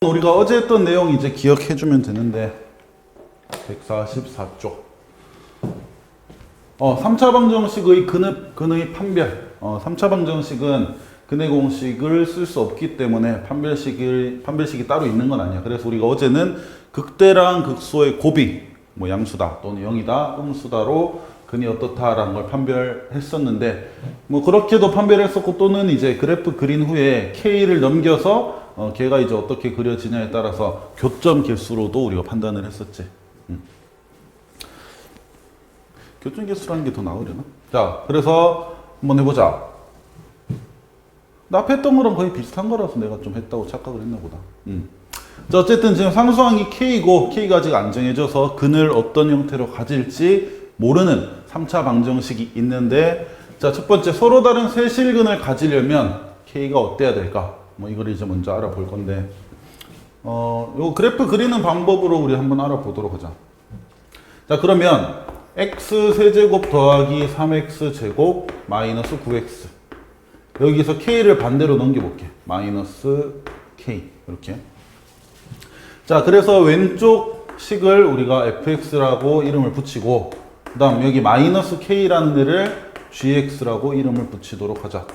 우리가 어제 했던 내용 이제 기억해 주면 되는데 144쪽 3차 방정식의 근의 판별 3차 방정식은 근의 공식을 쓸 수 없기 때문에 판별식이 따로 있는 건 아니야. 그래서 우리가 어제는 극대랑 극소의 곱이 뭐 양수다 또는 0이다 음수다로 근이 어떻다라는 걸 판별했었는데 뭐 그렇게도 판별했었고 또는 이제 그래프 그린 후에 K를 넘겨서 걔가 이제 어떻게 그려지냐에 따라서 교점 개수로도 우리가 판단을 했었지. 교점 개수라는 게 더 나으려나? 자, 그래서 한번 해보자. 나 앞에 했던 거랑 거의 비슷한 거라서 내가 좀 했다고 착각을 했나 보다. 자, 어쨌든 지금 상수항이 K고 K가 아직 안 정해져서 근을 어떤 형태로 가질지 모르는 3차 방정식이 있는데 자, 첫 번째 서로 다른 세 실근을 가지려면 K가 어때야 될까? 뭐 이걸 이제 먼저 알아볼 건데 요 그래프 그리는 방법으로 우리 한번 알아보도록 하자. 자, 그러면 x 세제곱 더하기 3x 제곱 마이너스 9x 여기서 k를 반대로 넘겨볼게. 마이너스 k 이렇게. 자, 그래서 왼쪽 식을 우리가 fx라고 이름을 붙이고 그 다음 여기 마이너스 k라는 애를 gx라고 이름을 붙이도록 하자.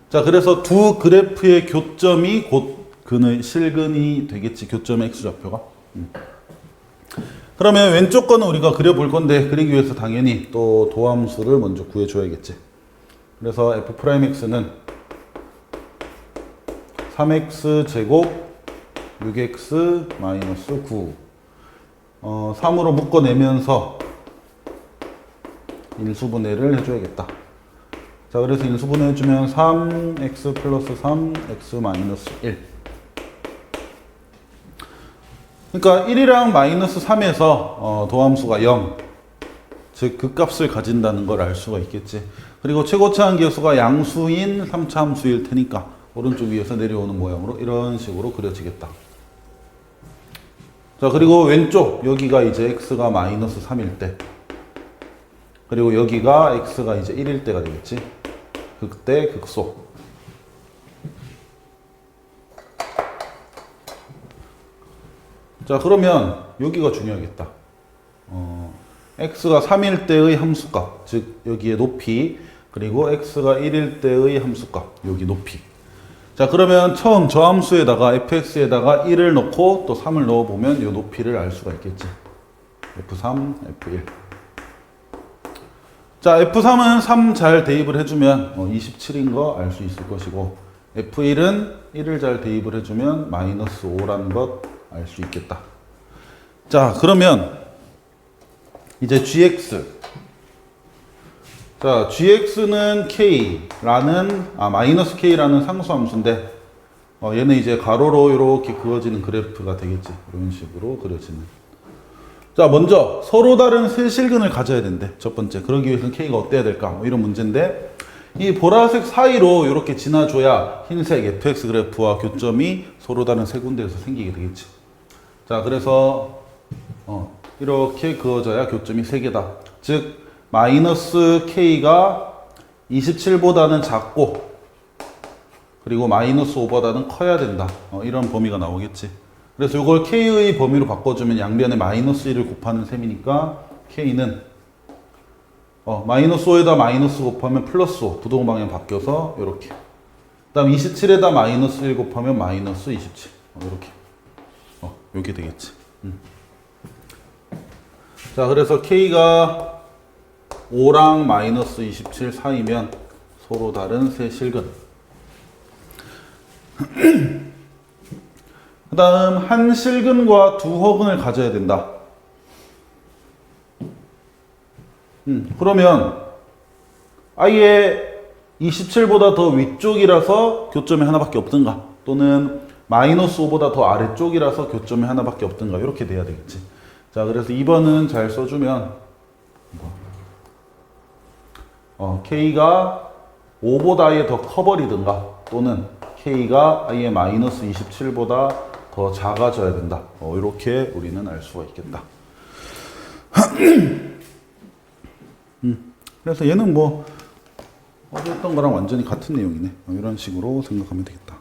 자, 그래서 두 그래프의 교점이 곧 근의 실근이 되겠지. 교점의 x좌표가. 그러면 왼쪽 거는 우리가 그려볼 건데 그리기 위해서 당연히 또 도함수를 먼저 구해줘야겠지. 그래서 f'x는 3x 제곱 6x 마이너스 9 3으로 묶어내면서 인수분해를 해줘야겠다. 자, 그래서 인수분해 해주면 3x 플러스 3x 마이너스 1 그러니까 1이랑 마이너스 3에서 도함수가 0 즉 극값을 가진다는 걸 알 수가 있겠지. 그리고 최고차항 계수가 양수인 3차 함수일 테니까 오른쪽 위에서 내려오는 모양으로 이런 식으로 그려지겠다. 자, 그리고 왼쪽 여기가 이제 x가 마이너스 3일 때 그리고 여기가 x가 이제 1일 때가 되겠지. 극대 극소. 자, 그러면 여기가 중요하겠다. x가 3일 때의 함수값, 즉 여기에 높이, 그리고 x가 1일 때의 함수값, 여기 높이. 자, 그러면 처음 저 함수에다가 fx에다가 1을 넣고 또 3을 넣어보면 이 높이를 알 수가 있겠지. f3, f1. 자, f3은 3 잘 대입을 해주면 27인 거 알 수 있을 것이고 f1은 1을 잘 대입을 해주면 마이너스 5라는 것 알 수 있겠다. 자, 그러면 이제 gx. 자, gx는 k라는 마이너스 k라는 상수함수인데 얘는 이제 가로로 이렇게 그어지는 그래프가 되겠지. 이런 식으로 그려지는. 자, 먼저 서로 다른 세 실근을 가져야 된대. 첫 번째. 그러기 위해서는 k가 어때야 될까? 뭐 이런 문제인데 이 보라색 사이로 이렇게 지나줘야 흰색 fx 그래프와 교점이 서로 다른 세 군데에서 생기게 되겠지. 자, 그래서 이렇게 그어져야 교점이 3개다. 즉 마이너스 k가 27보다는 작고 그리고 마이너스 5보다는 커야 된다. 이런 범위가 나오겠지. 그래서 이걸 k의 범위로 바꿔주면 양변에 마이너스 1을 곱하는 셈이니까 k는 마이너스 5에다 마이너스 곱하면 플러스 5 부동방향 바뀌어서 이렇게. 그 다음 27에다 마이너스 1 곱하면 마이너스 27 이렇게. 이렇게 되겠지. 자, 그래서 k가 5랑 마이너스 27 사이면 서로 다른 세 실근. 그 다음 한 실근과 두 허근을 가져야 된다. 그러면 아예 27보다 더 위쪽이라서 교점이 하나밖에 없든가 또는 마이너스 5보다 더 아래쪽이라서 교점이 하나밖에 없든가 이렇게 돼야 되겠지. 자, 그래서 2번은 잘 써주면 k가 5보다 아예 더 커버리든가 또는 k가 아예 마이너스 27보다 더 작아져야 된다. 이렇게 우리는 알 수가 있겠다. 그래서 얘는 뭐 어제 했던 거랑 완전히 같은 내용이네. 이런 식으로 생각하면 되겠다.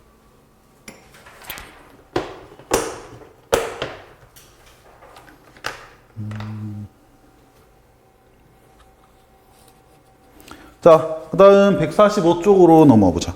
자, 그 다음 145쪽으로 넘어가 보자.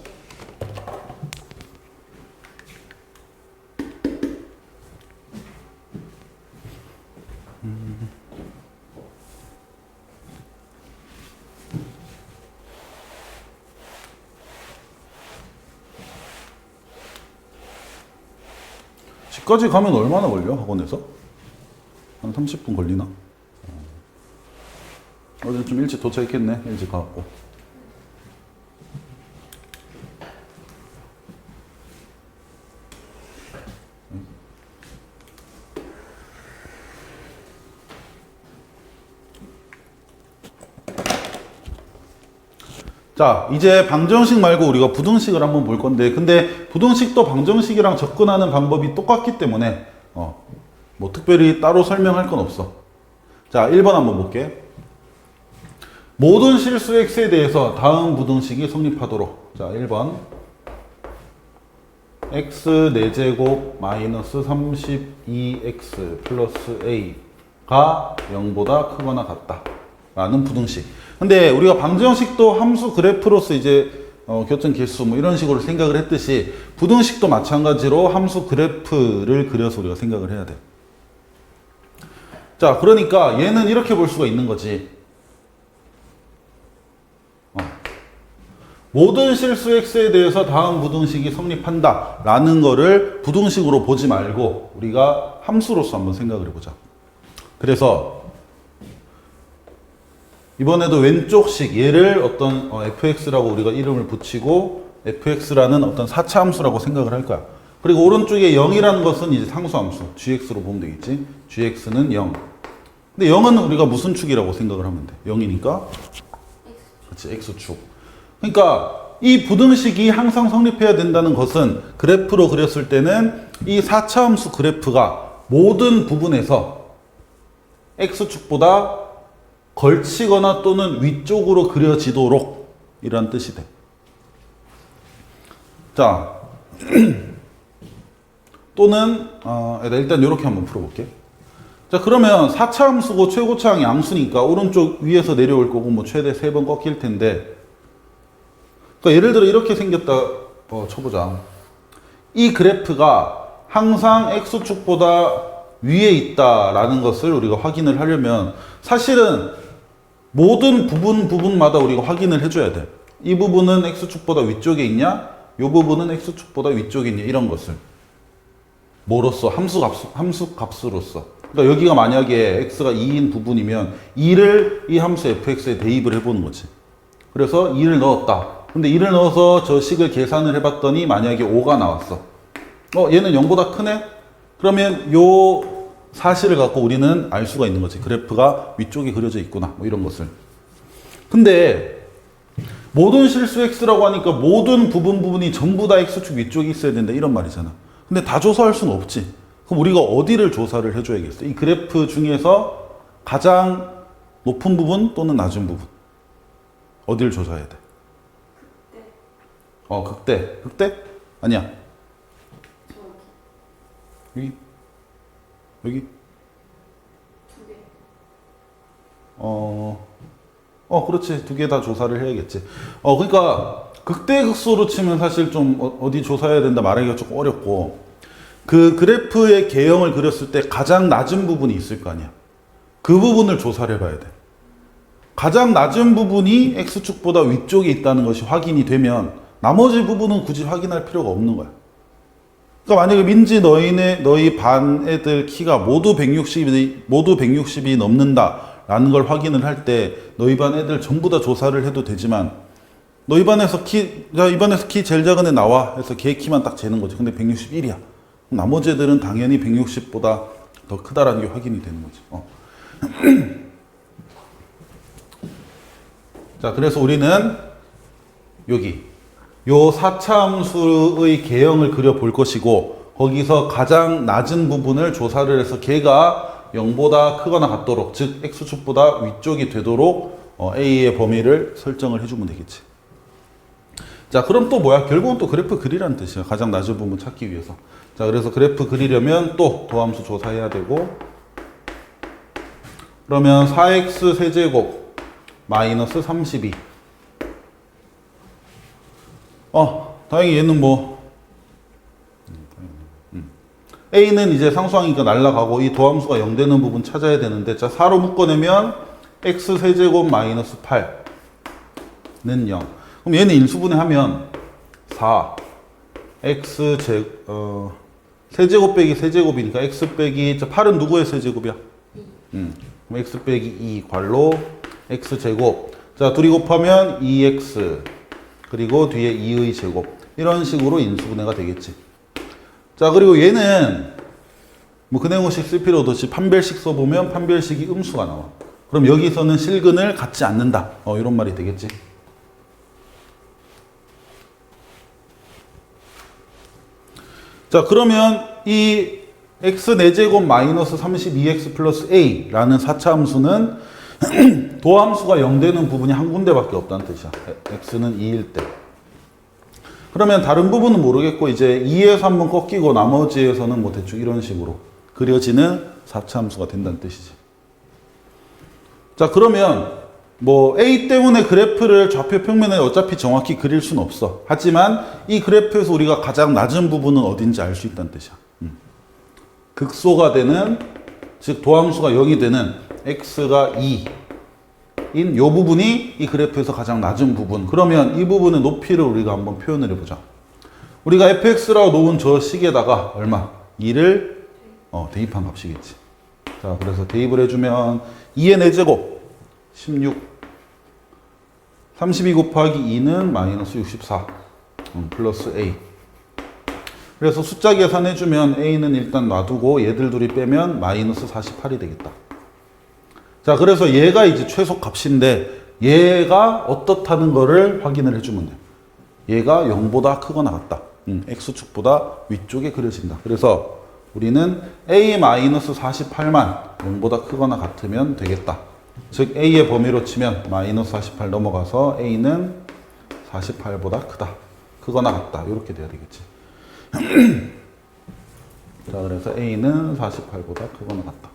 집까지 가면 얼마나 걸려? 학원에서? 한 30분 걸리나? 어제 좀 일찍 도착했겠네. 일찍 가갖고. 자, 이제 방정식 말고 우리가 부등식을 한번 볼 건데, 근데 부등식도 방정식이랑 접근하는 방법이 똑같기 때문에 뭐 특별히 따로 설명할 건 없어. 자, 1번 한번 볼게. 모든 실수 x에 대해서 다음 부등식이 성립하도록. 자, 1번 x 4제곱 마이너스 32x 플러스 a가 0보다 크거나 같다 라는 부등식. 근데 우리가 방정식도 함수 그래프로서 이제 교점 개수 뭐 이런 식으로 생각을 했듯이 부등식도 마찬가지로 함수 그래프를 그려서 우리가 생각을 해야 돼. 자, 그러니까 얘는 이렇게 볼 수가 있는 거지. 모든 실수 x에 대해서 다음 부등식이 성립한다 라는 거를 부등식으로 보지 말고 우리가 함수로서 한번 생각을 해보자. 그래서 이번에도 왼쪽식 얘를 어떤 fx라고 우리가 이름을 붙이고 fx라는 어떤 4차 함수라고 생각을 할 거야. 그리고 오른쪽에 0이라는 것은 이제 상수함수 gx로 보면 되겠지. gx는 0. 근데 0은 우리가 무슨 축이라고 생각을 하면 돼? 0이니까 그렇지, x축. 그러니까 이 부등식이 항상 성립해야 된다는 것은 그래프로 그렸을 때는 이 4차 함수 그래프가 모든 부분에서 x축보다 걸치거나 또는 위쪽으로 그려지도록 이런 뜻이 돼. 자, 또는 일단 이렇게 한번 풀어볼게. 자, 그러면 4차 함수고 최고차항이 양수니까 오른쪽 위에서 내려올 거고 뭐 최대 3번 꺾일 텐데, 그러니까 예를 들어 이렇게 생겼다 쳐보자. 이 그래프가 항상 x축보다 위에 있다라는 것을 우리가 확인을 하려면 사실은 모든 부분마다 우리가 확인을 해줘야 돼. 이 부분은 x축보다 위쪽에 있냐? 이 부분은 x축보다 위쪽에 있냐? 이런 것을. 뭐로써? 함수 값으로서. 그러니까 여기가 만약에 x가 2인 부분이면 2를 이 함수 fx에 대입을 해보는 거지. 그래서 2를 넣었다. 근데 2를 넣어서 저 식을 계산을 해봤더니 만약에 5가 나왔어. 얘는 0보다 크네? 그러면 요 사실을 갖고 우리는 알 수가 있는 거지. 그래프가 위쪽에 그려져 있구나. 뭐 이런 것을. 근데 모든 실수 x라고 하니까 모든 부분이 전부 다 x축 위쪽에 있어야 된다. 이런 말이잖아. 근데 다 조사할 수는 없지. 그럼 우리가 어디를 조사를 해줘야겠어? 이 그래프 중에서 가장 높은 부분 또는 낮은 부분. 어디를 조사해야 돼? 극대. 극대? 아니야. 여기? 여기? 두 개. 그렇지. 2개 다 조사를 해야겠지. 그러니까 극대극소로 치면 사실 좀 어디 조사해야 된다 말하기가 조금 어렵고, 그 그래프의 개형을 그렸을 때 가장 낮은 부분이 있을 거 아니야. 그 부분을 조사를 해봐야 돼. 가장 낮은 부분이 x축보다 위쪽에 있다는 것이 확인이 되면 나머지 부분은 굳이 확인할 필요가 없는 거야. 그러니까 만약에 민지 너희 반 애들 키가 모두 160이 넘는다라는 걸 확인을 할 때 너희 반 애들 전부 다 조사를 해도 되지만, 너희 반에서 이반에서 키 제일 작은 애 나와 해서 걔 키만 딱 재는 거지. 근데 161이야. 나머지 애들은 당연히 160보다 더 크다라는 게 확인이 되는 거지. 자, 그래서 우리는 여기 요 4차 함수의 개형을 그려 볼 것이고, 거기서 가장 낮은 부분을 조사를 해서 걔가 0보다 크거나 같도록, 즉 x축보다 위쪽이 되도록 a의 범위를 설정을 해주면 되겠지. 자, 그럼 또 뭐야? 결국은 또 그래프 그리라는 뜻이야. 가장 낮은 부분 찾기 위해서. 자, 그래서 그래프 그리려면 또 도함수 조사해야 되고, 그러면 4x 세제곱 마이너스 32 다행히 얘는 뭐 A는 이제 상수항이니까 날라가고 이 도함수가 0 되는 부분 찾아야 되는데 자 4로 묶어내면 x 세제곱 마이너스 8는 0. 그럼 얘는 인수분해하면 4 x 세제곱 빼기 세제곱이니까 x 빼기 자 8은 누구의 세제곱이야? 그럼 x 빼기 2 괄호 x 제곱 자 둘이 곱하면 2x 그리고 뒤에 2의 제곱 이런 식으로 인수분해가 되겠지. 자 그리고 얘는 뭐 근행호식 쓸 필요도 없이 판별식 써보면 판별식이 음수가 나와. 그럼 여기서는 실근을 갖지 않는다. 이런 말이 되겠지. 자 그러면 이 x 4제곱 마이너스 32x 플러스 a라는 4차 함수는 도함수가 0 되는 부분이 한 군데밖에 없다는 뜻이야. x는 2일 때. 그러면 다른 부분은 모르겠고 이제 2에서 한번 꺾이고 나머지에서는 뭐 대충 이런 식으로 그려지는 4차 함수가 된다는 뜻이지. 자 그러면 뭐 A 때문에 그래프를 좌표 평면에 어차피 정확히 그릴 수는 없어. 하지만 이 그래프에서 우리가 가장 낮은 부분은 어딘지 알 수 있다는 뜻이야. 극소가 되는 즉 도함수가 0이 되는 x가 2인 이 부분이 이 그래프에서 가장 낮은 부분. 그러면 이 부분의 높이를 우리가 한번 표현을 해보자. 우리가 fx라고 놓은 저 식에다가 얼마? 2를 대입한 값이겠지. 자 그래서 대입을 해주면 2의 4제곱 16 32 곱하기 2는 마이너스 64 플러스 a. 그래서 숫자 계산해주면 a는 일단 놔두고 얘들 둘이 빼면 마이너스 48이 되겠다. 자 그래서 얘가 이제 최소 값인데 얘가 어떻다는 거를 확인을 해주면 돼. 얘가 0보다 크거나 같다. x축보다 위쪽에 그려진다. 그래서 우리는 a-48만 0보다 크거나 같으면 되겠다. 즉 a의 범위로 치면 마이너스 48 넘어가서 a는 48보다 크거나 같다. 이렇게 돼야 되겠지. 자 그래서 a는 48보다 크거나 같다.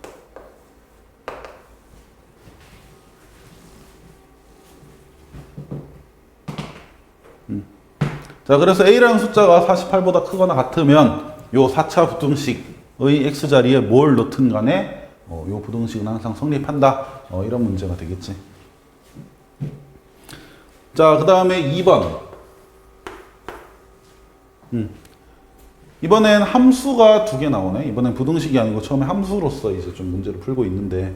자 그래서 a라는 숫자가 48보다 크거나 같으면 요 4차 부등식의 x자리에 뭘 넣든 간에 요 부등식은 항상 성립한다. 이런 문제가 되겠지. 자 그 다음에 2번. 이번엔 함수가 2개 나오네. 이번엔 부등식이 아니고 처음에 함수로서 이제 좀 문제를 풀고 있는데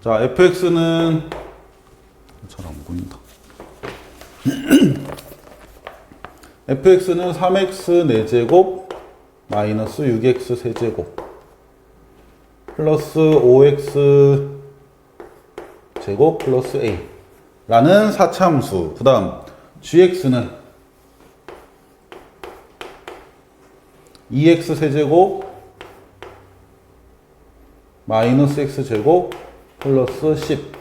자 fx는 잘 안 보인다. fx는 3x 4제곱 마이너스 6x 세제곱 플러스 5x 제곱 플러스 a 라는 4차 함수. 그 다음 gx는 2x 세제곱 마이너스 x 제곱 플러스 10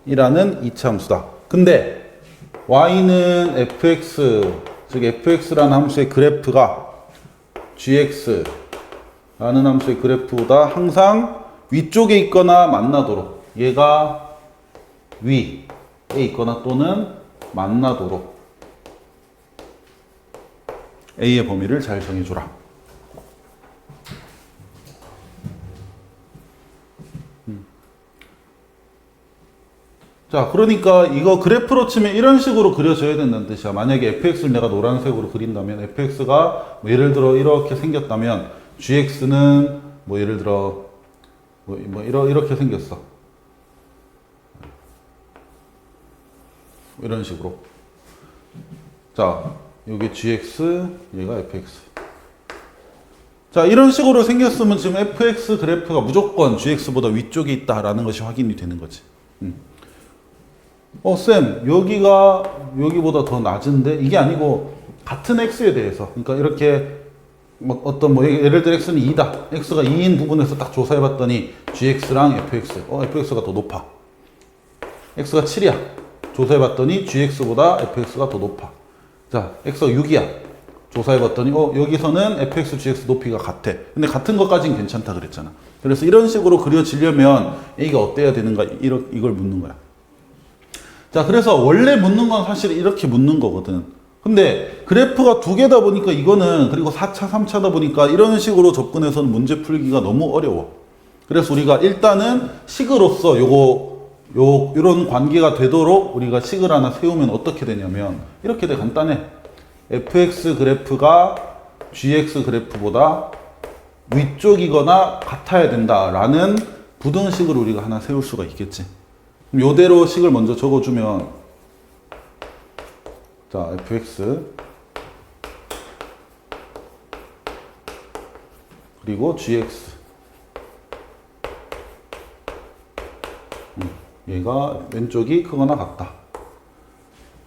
이라는 2차 함수다. 근데 y는 fx 즉 fx라는 함수의 그래프가 gx라는 함수의 그래프보다 항상 위쪽에 있거나 만나도록 얘가 위에 있거나 또는 만나도록 a의 범위를 잘 정해줘라. 자 그러니까 이거 그래프로 치면 이런 식으로 그려져야 된다는 뜻이야. 만약에 fx를 내가 노란색으로 그린다면 fx가 뭐 예를 들어 이렇게 생겼다면 gx는 뭐 예를 들어 이렇게 생겼어. 이런 식으로. 자 여기 gx 얘가 fx. 자 이런 식으로 생겼으면 지금 fx 그래프가 무조건 gx보다 위쪽에 있다라는 것이 확인이 되는 거지. 쌤, 여기가 여기보다 더 낮은데? 이게 아니고, 같은 x에 대해서. 그러니까 이렇게, 예를 들어 x는 2다. x가 2인 부분에서 딱 조사해봤더니, gx랑 fx. fx가 더 높아. x가 7이야. 조사해봤더니, gx보다 fx가 더 높아. 자, x가 6이야. 조사해봤더니, 여기서는 fx, gx 높이가 같아. 근데 같은 것까지는 괜찮다 그랬잖아. 그래서 이런 식으로 그려지려면, a가 어때야 되는가? 이걸 묻는 거야. 자, 그래서 원래 묻는 건 사실 이렇게 묻는 거거든. 근데 그래프가 두 개다 보니까 이거는, 그리고 4차, 3차다 보니까 이런 식으로 접근해서는 문제 풀기가 너무 어려워. 그래서 우리가 일단은 식으로서 요런 관계가 되도록 우리가 식을 하나 세우면 어떻게 되냐면 이렇게 돼. 간단해. fx 그래프가 gx 그래프보다 위쪽이거나 같아야 된다라는 부등식을 우리가 하나 세울 수가 있겠지. 그럼 요대로 식을 먼저 적어주면, 자, fx 그리고 gx, 얘가 왼쪽이 크거나 같다.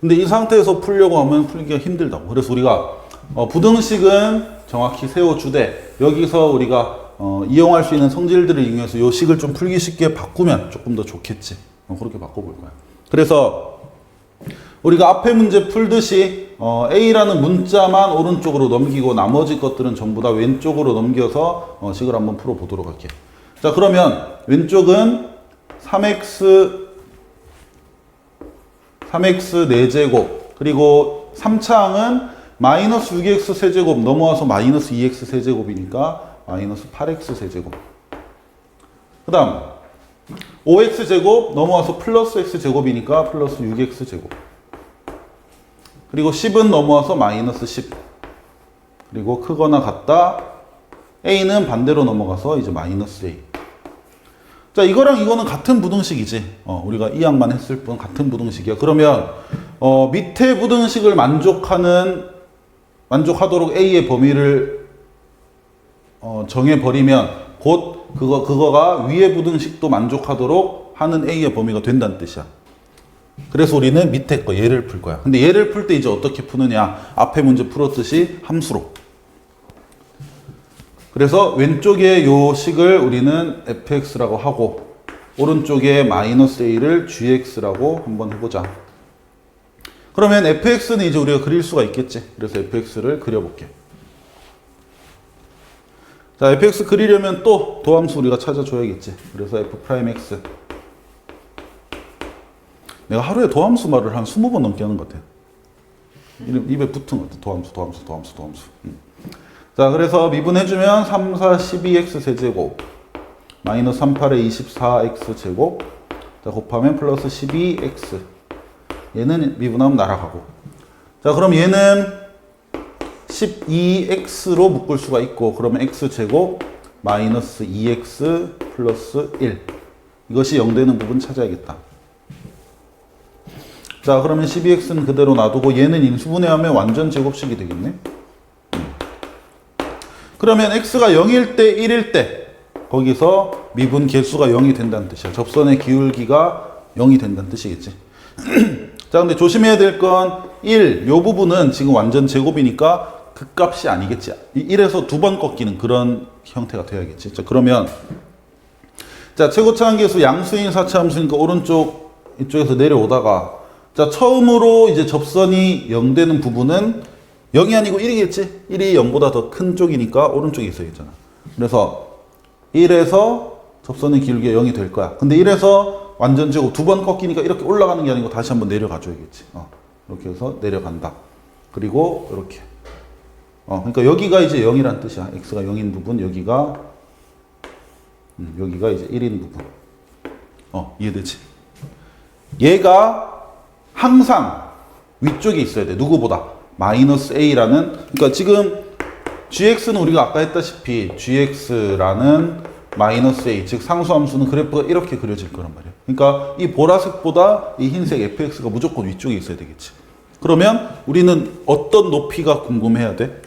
근데 이 상태에서 풀려고 하면 풀기가 힘들다고. 그래서 우리가 부등식은 정확히 세워주되 여기서 우리가 이용할 수 있는 성질들을 이용해서 이 식을 좀 풀기 쉽게 바꾸면 조금 더 좋겠지. 그렇게 바꿔볼 거야. 그래서 우리가 앞에 문제 풀듯이 A라는 문자만 오른쪽으로 넘기고 나머지 것들은 전부 다 왼쪽으로 넘겨서 식을 한번 풀어보도록 할게. 자, 그러면 왼쪽은 3x 4제곱, 그리고 3차항은 마이너스 6x 세제곱 넘어와서 마이너스 2x 세제곱이니까 마이너스 8x 세제곱. 그 다음 5x 제곱 넘어와서 플러스 x 제곱이니까 플러스 6x 제곱. 그리고 10은 넘어와서 마이너스 10. 그리고 크거나 같다. a는 반대로 넘어가서 이제 마이너스 a. 자, 이거랑 이거는 같은 부등식이지. 우리가 이 양만 했을 뿐 같은 부등식이야. 그러면 밑에 부등식을 만족하도록 a의 범위를 정해버리면 곧 그거가 위에 부등식도 만족하도록 하는 a의 범위가 된다는 뜻이야. 그래서 우리는 밑에 거 얘를 풀 거야. 근데 얘를 풀 때 이제 어떻게 푸느냐? 앞에 문제 풀었듯이 함수로. 그래서 왼쪽에 요 식을 우리는 fx라고 하고 오른쪽에 마이너스 a를 gx라고 한번 해보자. 그러면 fx는 이제 우리가 그릴 수가 있겠지. 그래서 fx를 그려볼게. 자, fx 그리려면 또 도함수 우리가 찾아줘야겠지. 그래서 f'x. 내가 하루에 도함수 말을 한 20번 넘게 하는 것 같아. 입에 붙은 것 같아. 도함수. 자, 그래서 미분해주면 3, 4, 12x 세제곱 마이너스 3, 8에 24x 제곱, 자, 곱하면 플러스 12x. 얘는 미분하면 날아가고. 자, 그럼 얘는 12x로 묶을 수가 있고, 그러면 x제곱 마이너스 2x 플러스 1. 이것이 0 되는 부분 찾아야겠다. 자, 그러면 12x는 그대로 놔두고 얘는 인수분해하면 완전 제곱식이 되겠네. 그러면 x가 0일 때 1일 때 거기서 미분 개수가 0이 된다는 뜻이야. 접선의 기울기가 0이 된다는 뜻이겠지. 자, 근데 조심해야 될 건 1, 요 부분은 지금 완전 제곱이니까 그 값이 아니겠지. 1에서 두 번 꺾이는 그런 형태가 돼야겠지. 자, 그러면 자, 최고차항 계수 양수인 4차 함수니까 오른쪽 이쪽에서 내려오다가, 자, 처음으로 이제 접선이 0 되는 부분은 0이 아니고 1이겠지? 1이 0보다 더 큰 쪽이니까 오른쪽에 있어야겠잖아. 그래서 1에서 접선의 기울기가 0이 될 거야. 근데 1에서 완전 제곱 두 번 꺾이니까 이렇게 올라가는 게 아니고 다시 한번 내려가 줘야겠지. 이렇게 해서 내려간다. 그리고 이렇게. 그러니까 여기가 이제 0이란 뜻이야. x가 0인 부분, 여기가 이제 1인 부분. 이해되지? 얘가 항상 위쪽에 있어야 돼. 누구보다. 마이너스 a라는, 그러니까 지금 gx는 우리가 아까 했다시피 gx라는 마이너스 a, 즉 상수함수는 그래프가 이렇게 그려질 거란 말이야. 그러니까 이 보라색보다 이 흰색 fx가 무조건 위쪽에 있어야 되겠지. 그러면 우리는 어떤 높이가 궁금해야 돼?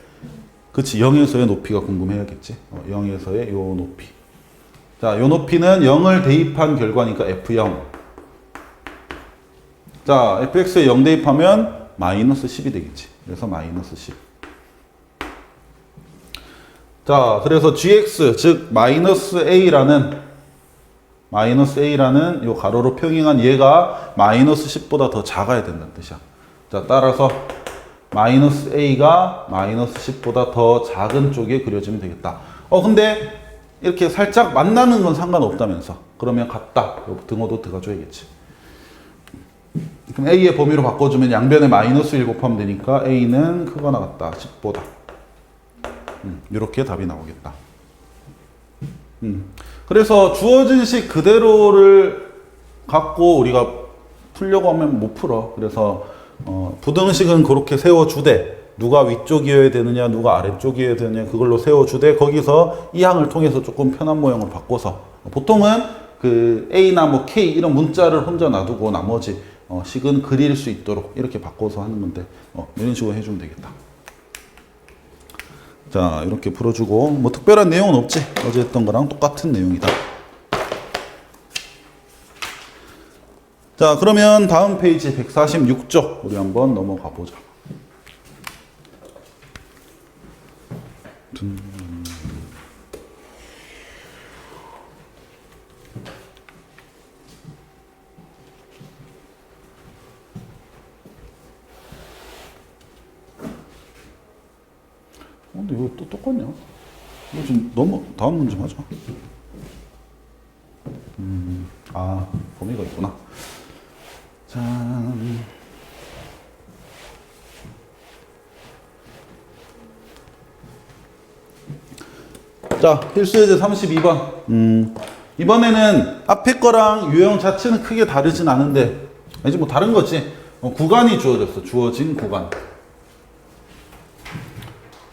그치, 0에서의 높이가 궁금해야겠지. 0에서의 요 높이. 자, 요 높이는 0을 대입한 결과니까 f0. 자, fx에 0 대입하면 마이너스 10이 되겠지. 그래서 마이너스 10. 자, 그래서 gx, 즉 마이너스 a라는 요 가로로 평행한 얘가 마이너스 10보다 더 작아야 된다는 뜻이야. 자, 따라서 마이너스 a가 마이너스 10보다 더 작은 쪽에 그려지면 되겠다. 근데 이렇게 살짝 만나는 건 상관없다면서. 그러면 같다. 요 등호도 들어가줘야겠지. 그럼 A의 범위로 바꿔주면 양변에 마이너스 1 곱하면 되니까 A는 크거나 같다. 10보다. 이렇게 답이 나오겠다. 그래서 주어진 식 그대로를 갖고 우리가 풀려고 하면 못 풀어. 그래서 부등식은 그렇게 세워주되 누가 위쪽이어야 되느냐 누가 아래쪽이어야 되느냐 그걸로 세워주되 거기서 이 항을 통해서 조금 편한 모양을 바꿔서 보통은 그 A나 뭐 K 이런 문자를 혼자 놔두고 나머지 식은 그릴 수 있도록 이렇게 바꿔서 하는 건데 이런 식으로 해주면 되겠다. 자 이렇게 풀어주고 뭐 특별한 내용은 없지. 어제 했던 거랑 똑같은 내용이다. 자 그러면 다음 페이지 146쪽 우리 한번 넘어가 보자. 근데 이거 또 똑같냐? 이거 좀 너무 다음 문제 하자. 아 범위가 있구나. 자. 자, 필수예제 32번. 이번에는 앞에 거랑 유형 자체는 크게 다르진 않은데, 아니지, 뭐 다른 거지. 구간이 주어졌어. 주어진 구간.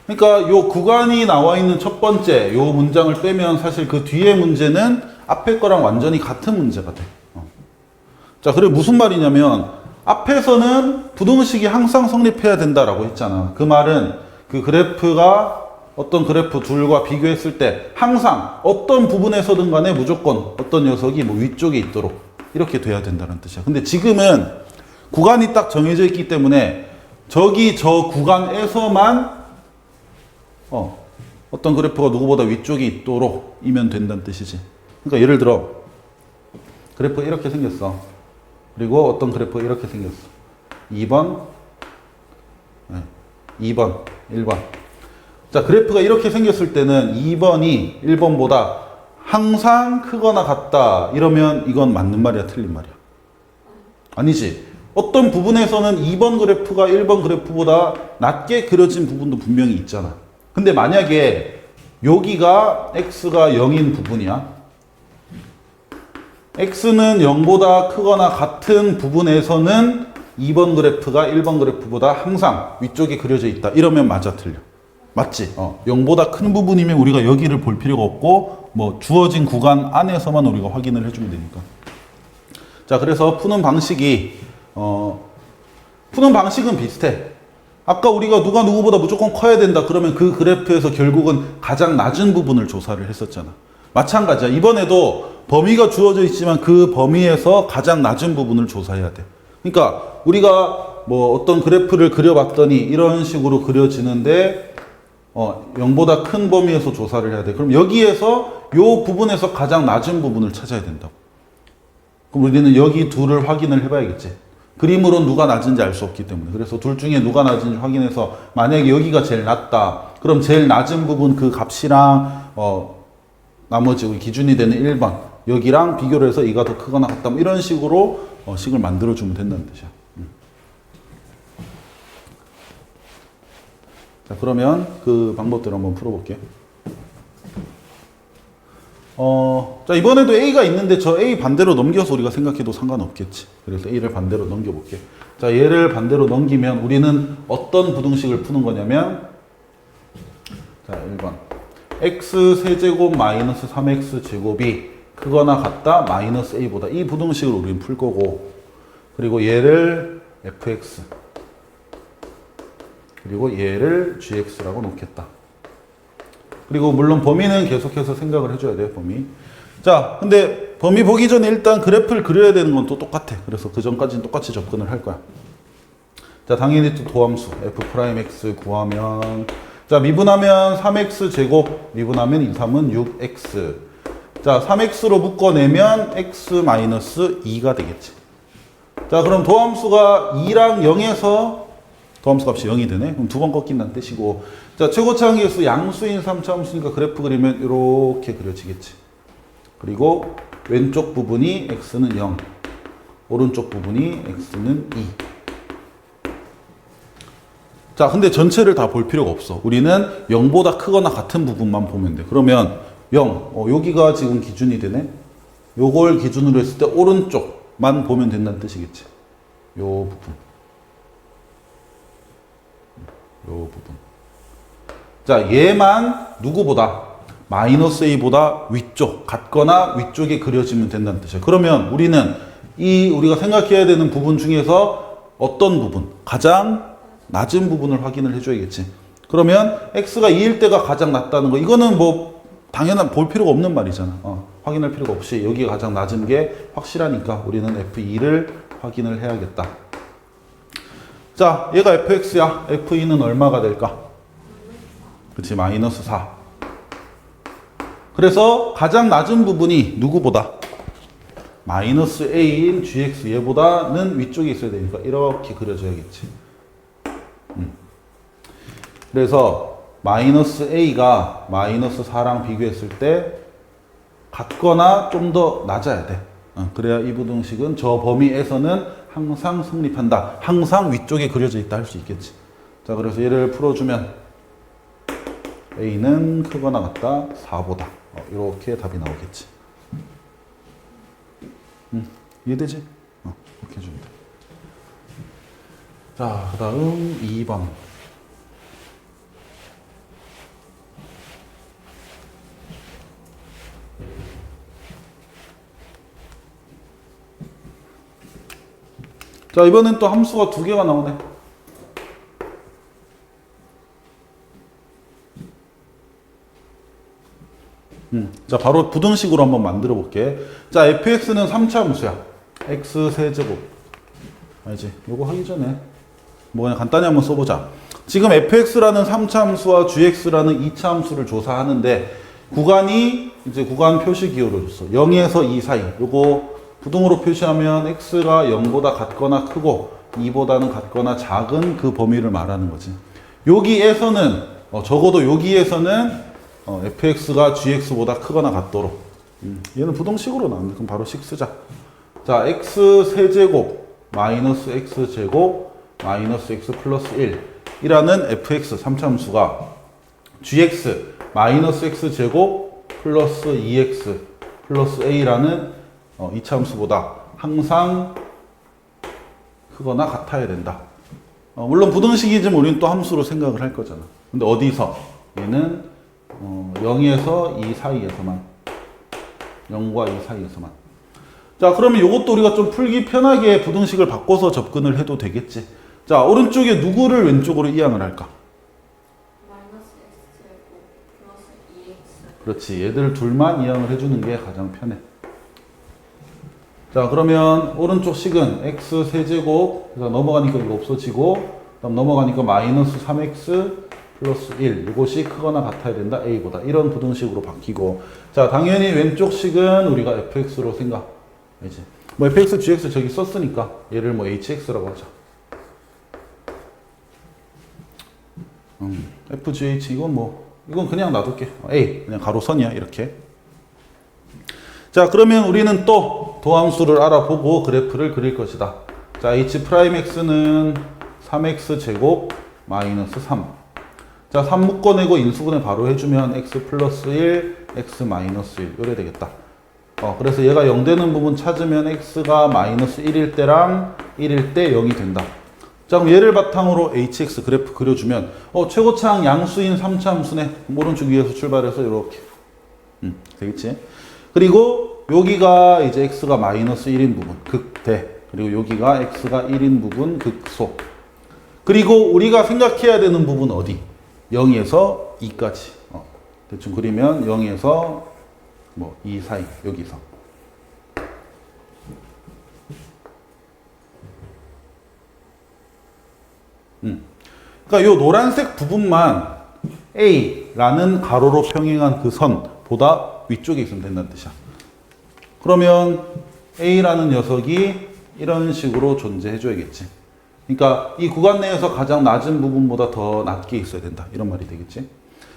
그러니까 요 구간이 나와 있는 첫 번째 요 문장을 빼면 사실 그 뒤에 문제는 앞에 거랑 완전히 같은 문제가 돼. 자, 그래 무슨 말이냐면 앞에서는 부등식이 항상 성립해야 된다라고 했잖아. 그 말은 그 그래프가 어떤 그래프 둘과 비교했을 때 항상 어떤 부분에서든 간에 무조건 어떤 녀석이 뭐 위쪽에 있도록 이렇게 돼야 된다는 뜻이야. 근데 지금은 구간이 딱 정해져 있기 때문에 저기 저 구간에서만 어떤 그래프가 누구보다 위쪽에 있도록 이면 된다는 뜻이지. 그러니까 예를 들어 그래프가 이렇게 생겼어. 그리고 어떤 그래프가 이렇게 생겼어. 2번, 2번, 1번. 자, 그래프가 이렇게 생겼을 때는 2번이 1번보다 항상 크거나 같다. 이러면 이건 맞는 말이야, 틀린 말이야? 아니지. 어떤 부분에서는 2번 그래프가 1번 그래프보다 낮게 그려진 부분도 분명히 있잖아. 근데 만약에 여기가 x가 0인 부분이야. x는 0보다 크거나 같은 부분에서는 2번 그래프가 1번 그래프보다 항상 위쪽에 그려져 있다. 이러면 맞아, 틀려? 맞지? 0보다 큰 부분이면 우리가 여기를 볼 필요가 없고 뭐 주어진 구간 안에서만 우리가 확인을 해주면 되니까. 자, 그래서 푸는 방식이 푸는 방식은 비슷해. 아까 우리가 누가 누구보다 무조건 커야 된다 그러면 그 그래프에서 결국은 가장 낮은 부분을 조사를 했었잖아. 마찬가지야. 이번에도 범위가 주어져 있지만 그 범위에서 가장 낮은 부분을 조사해야 돼. 그러니까 우리가 뭐 어떤 그래프를 그려봤더니 이런 식으로 그려지는데 0보다 큰 범위에서 조사를 해야 돼. 그럼 여기에서 요 부분에서 가장 낮은 부분을 찾아야 된다고. 그럼 우리는 여기 둘을 확인을 해봐야겠지. 그림으로 누가 낮은지 알 수 없기 때문에. 그래서 둘 중에 누가 낮은지 확인해서 만약에 여기가 제일 낮다. 그럼 제일 낮은 부분 그 값이랑 나머지 우리 기준이 되는 1번 여기랑 비교를 해서 이가 더 크거나 같다. 뭐 이런 식으로 식을 만들어주면 된다는 뜻이야. 자, 그러면 그 방법대로 한번 풀어볼게. 자, 이번에도 A가 있는데 저 A 반대로 넘겨서 우리가 생각해도 상관없겠지. 그래서 A를 반대로 넘겨볼게. 자, 얘를 반대로 넘기면 우리는 어떤 부등식을 푸는 거냐면, 자, 1번. x 세제곱 마이너스 3x 제곱이 크거나 같다 마이너스 A보다. 이 부등식을 우리는 풀 거고, 그리고 얘를 fx, 그리고 얘를 gx라고 놓겠다. 그리고 물론 범위는 계속해서 생각을 해줘야 돼요, 범위. 자, 근데 범위 보기 전에 일단 그래프를 그려야 되는 건 또 똑같아. 그래서 그 전까지는 똑같이 접근을 할 거야. 자, 당연히 또 도함수 f'x 구하면, 자, 미분하면 3x 제곱, 미분하면 2, 3은 6x. 자, 3x로 묶어내면 x-2가 되겠지. 자, 그럼 도함수가 2랑 0에서 도함수 값이 0이 되네. 그럼 두 번 꺾인다는 뜻이고. 자, 최고차항계수 양수인 3차함수니까 그래프 그리면 이렇게 그려지겠지. 그리고 왼쪽 부분이 x는 0. 오른쪽 부분이 x는 2. 자, 근데 전체를 다 볼 필요가 없어. 우리는 0보다 크거나 같은 부분만 보면 돼. 그러면 0, 여기가 지금 기준이 되네. 요걸 기준으로 했을 때 오른쪽만 보면 된다는 뜻이겠지. 요 부분. 요 부분. 자, 얘만 누구보다 마이너스 a보다 위쪽, 같거나 위쪽에 그려지면 된다는 뜻이야. 그러면 우리는 우리가 생각해야 되는 부분 중에서 어떤 부분, 가장 낮은 부분을 확인을 해줘야겠지. 그러면 x가 2일 때가 가장 낮다는 거, 이거는 뭐 당연한 볼 필요가 없는 말이잖아. 확인할 필요가 없이 여기가 가장 낮은 게 확실하니까 우리는 f2를 확인을 해야겠다. 자, 얘가 fx야. f2는 얼마가 될까? 그렇지, 마이너스 4. 그래서 가장 낮은 부분이 누구보다? 마이너스 a인 gx, 얘보다는 위쪽에 있어야 되니까 이렇게 그려줘야겠지. 그래서 마이너스 a가 마이너스 4랑 비교했을 때 같거나 좀 더 낮아야 돼. 그래야 이 부등식은 저 범위에서는 항상 성립한다. 항상 위쪽에 그려져 있다 할 수 있겠지. 자, 그래서 얘를 풀어주면 a는 크거나 같다 4보다. 이렇게 답이 나오겠지. 이해되지? 이렇게 해주면 돼. 자, 그 다음 2번. 자, 이번엔 또 함수가 2개가 나오네. 자, 바로 부등식으로 한번 만들어 볼게. 자, fx는 3차 함수야. x 세제곱. 알지? 요거 하기 전에 뭐 그냥 간단히 한번 써보자. 지금 fx라는 3차 함수와 gx라는 2차 함수를 조사하는데 구간이 이제 구간 표시 기호를 줬어. 0에서 2 사이. 요거 부등으로 표시하면 x가 0보다 같거나 크고 2보다는 같거나 작은 그 범위를 말하는 거지. 여기에서는 적어도 여기에서는 fx가 gx보다 크거나 같도록. 얘는 부등식으로 나왔는데 그럼 바로 식 쓰자. 자, x 세제곱 마이너스 x 제곱 마이너스 x 플러스 1 이라는 fx 3차 함수가 gx 마이너스 x 제곱 플러스 2x 플러스 a라는 2차 함수보다 항상 크거나 같아야 된다. 물론 부등식이지만 우리는 또 함수로 생각을 할 거잖아. 근데 어디서? 얘는 0에서 2 사이에서만, 0과 2 사이에서만. 자, 그러면 이것도 우리가 좀 풀기 편하게 부등식을 바꿔서 접근을 해도 되겠지. 자, 오른쪽에 누구를 왼쪽으로 이항을 할까? 마이너스 x제곱 플러스 2x. 그렇지. 얘들 둘만 이항을 해주는 게 가장 편해. 자, 그러면 오른쪽 식은 x 세제곱, 그래서 넘어가니까 이거 없어지고, 그다음 넘어가니까 마이너스 3x 플러스 1, 이것이 크거나 같아야 된다, a보다. 이런 부등식으로 바뀌고. 자, 당연히 왼쪽 식은 우리가 fx로 생각. 알지? 뭐 fx, gx 저기 썼으니까 얘를 뭐 hx라고 하자. fgh 이건 그냥 놔둘게. a 그냥 가로선이야 이렇게. 자, 그러면 우리는 또 도함수를 알아보고 그래프를 그릴 것이다. 자, h'x는 3x 제곱 마이너스 3. 자, 3 묶어내고 인수분해 바로 해주면 x 플러스 1, x 마이너스 1 이래 되겠다. 그래서 얘가 0 되는 부분 찾으면 x가 마이너스 1일 때랑 1일 때 0이 된다. 자, 그럼 얘를 바탕으로 hx 그래프 그려주면 최고차항 양수인 3차 함수네. 오른쪽 위에서 출발해서 이렇게 되겠지. 그리고 여기가 이제 x가 마이너스 1인 부분 극대, 그리고 여기가 x가 1인 부분 극소. 그리고 우리가 생각해야 되는 부분 어디? 0에서 2까지. 대충 그리면 0에서 2 사이, 여기서. 그러니까 요 노란색 부분만 A라는 가로로 평행한 그 선보다 위쪽에 있으면 된다는 뜻이야. 그러면 A라는 녀석이 이런 식으로 존재해 줘야겠지. 그러니까 이 구간 내에서 가장 낮은 부분보다 더 낮게 있어야 된다. 이런 말이 되겠지.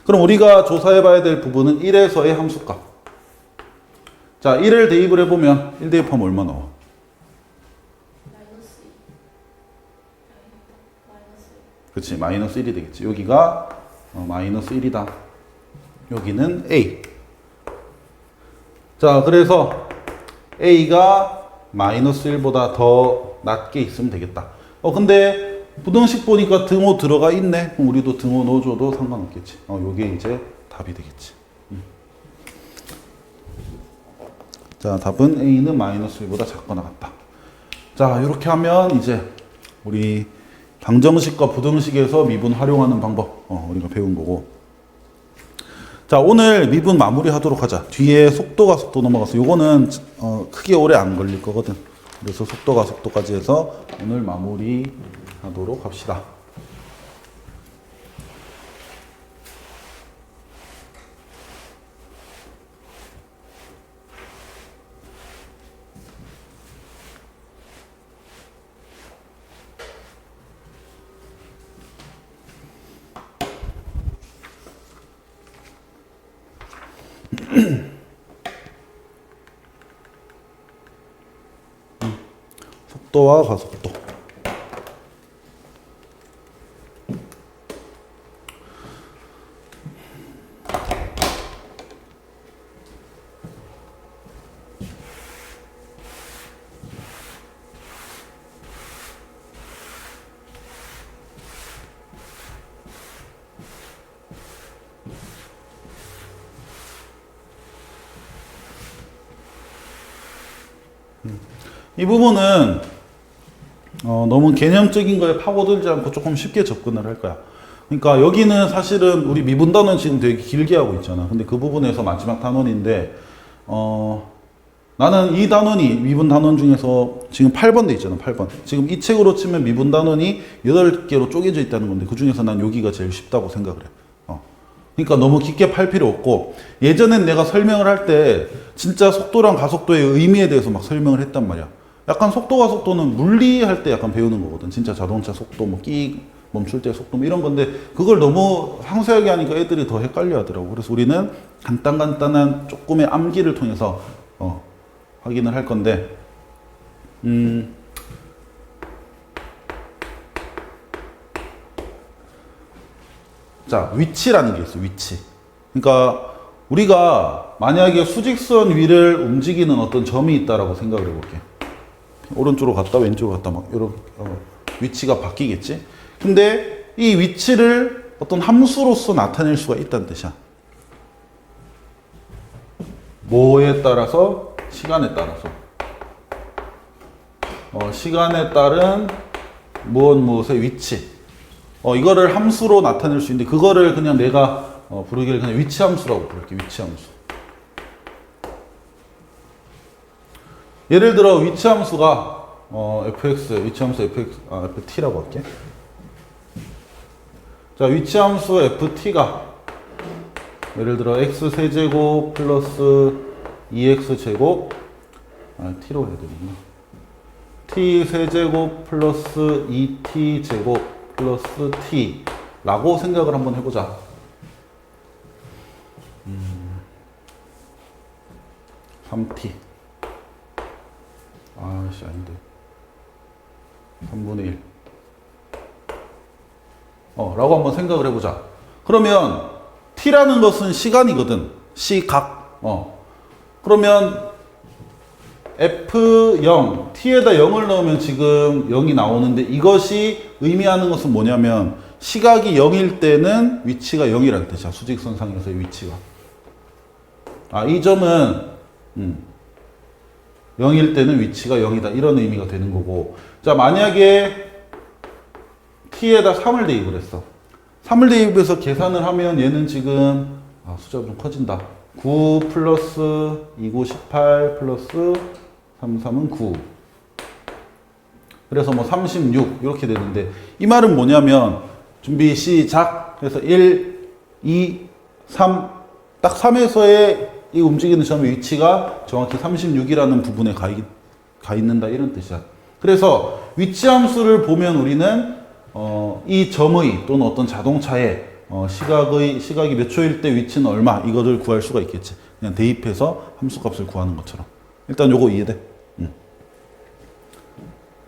그럼 우리가 조사해 봐야 될 부분은 1에서의 함수값. 자, 1을 대입을 해보면 1 대입하면 얼마 나와? 그치, 마이너스 1이 되겠지. 여기가 마이너스 1이다. 여기는 A. 자, 그래서 A가 마이너스 1보다 더 낮게 있으면 되겠다. 근데 부등식 보니까 등호 들어가 있네. 그럼 우리도 등호 넣어줘도 상관없겠지. 요게 이제 답이 되겠지. 자, 답은 A는 마이너스 1보다 작거나 같다. 자, 이렇게 하면 이제 우리 방정식과 부등식에서 미분 활용하는 방법 우리가 배운 거고. 자, 오늘 미분 마무리 하도록 하자. 뒤에 속도가 속도 넘어가서 요거는 크게 오래 안 걸릴 거거든. 그래서 속도가 속도까지 해서 오늘 마무리 하도록 합시다. 속도와 가속도. 이 부분은 너무 개념적인 거에 파고들지 않고 조금 쉽게 접근을 할 거야. 그러니까 여기는 사실은 우리 미분 단원 지금 되게 길게 하고 있잖아. 근데 그 부분에서 마지막 단원인데 나는 이 단원이 미분 단원 중에서 지금 8번 돼 있잖아. 8번. 지금 이 책으로 치면 미분 단원이 8개로 쪼개져 있다는 건데 그 중에서 난 여기가 제일 쉽다고 생각을 해. 그러니까 너무 깊게 팔 필요 없고, 예전엔 내가 설명을 할 때 진짜 속도랑 가속도의 의미에 대해서 막 설명을 했단 말이야. 약간 속도가 속도는 물리할 때 약간 배우는 거거든. 진짜 자동차 속도, 뭐 끼 멈출 때 속도 뭐 이런 건데 그걸 너무 상세하게 하니까 애들이 더 헷갈려 하더라고. 그래서 우리는 간단한 조금의 암기를 통해서 확인을 할 건데 자, 위치라는 게 있어. 위치. 그러니까 우리가 만약에 수직선 위를 움직이는 어떤 점이 있다라고 생각을 해볼게. 오른쪽으로 갔다 왼쪽으로 갔다 막 이런 위치가 바뀌겠지. 근데 이 위치를 어떤 함수로서 나타낼 수가 있다는 뜻이야. 뭐에 따라서? 시간에 따라서. 시간에 따른 무엇의 위치. 이거를 함수로 나타낼 수 있는데 그거를 그냥 내가 부르기를 그냥 위치함수라고 부를게. 위치함수. 예를 들어 위치함수가 fx, 위치함수 fx, ft라고 할게. 자, 위치함수 ft가 예를 들어 x 세제곱 플러스 2x 제곱 t로 해야 되겠나? t 세제곱 플러스 2t 제곱 플러스 t 라고 생각을 한번 해보자. 3t 아씨 아닌데 3분의 1 라고 한번 생각을 해보자. 그러면 t라는 것은 시간이거든. 시각. 그러면 F0, t에다 0을 넣으면 지금 0이 나오는데 이것이 의미하는 것은 뭐냐면 시각이 0일 때는 위치가 0이라는 뜻이야. 수직선상에서의 위치가. 이 점은 0일 때는 위치가 0이다. 이런 의미가 되는 거고. 자, 만약에 t에다 3을 대입을 했어. 3을 대입해서 계산을 하면 얘는 지금 숫자가 좀 커진다. 9 플러스 2, 9, 18 플러스 3, 3은 9. 그래서 뭐 36 이렇게 되는데 이 말은 뭐냐면 준비 시작 해서 1, 2, 3 딱 3에서의 이 움직이는 점의 위치가 정확히 36이라는 부분에 가 있는다 이런 뜻이야. 그래서 위치함수를 보면 우리는 이 점의 또는 어떤 자동차의 시각이 몇 초일 때 위치는 얼마 이거를 구할 수가 있겠지. 그냥 대입해서 함수값을 구하는 것처럼. 일단 요거 이해돼?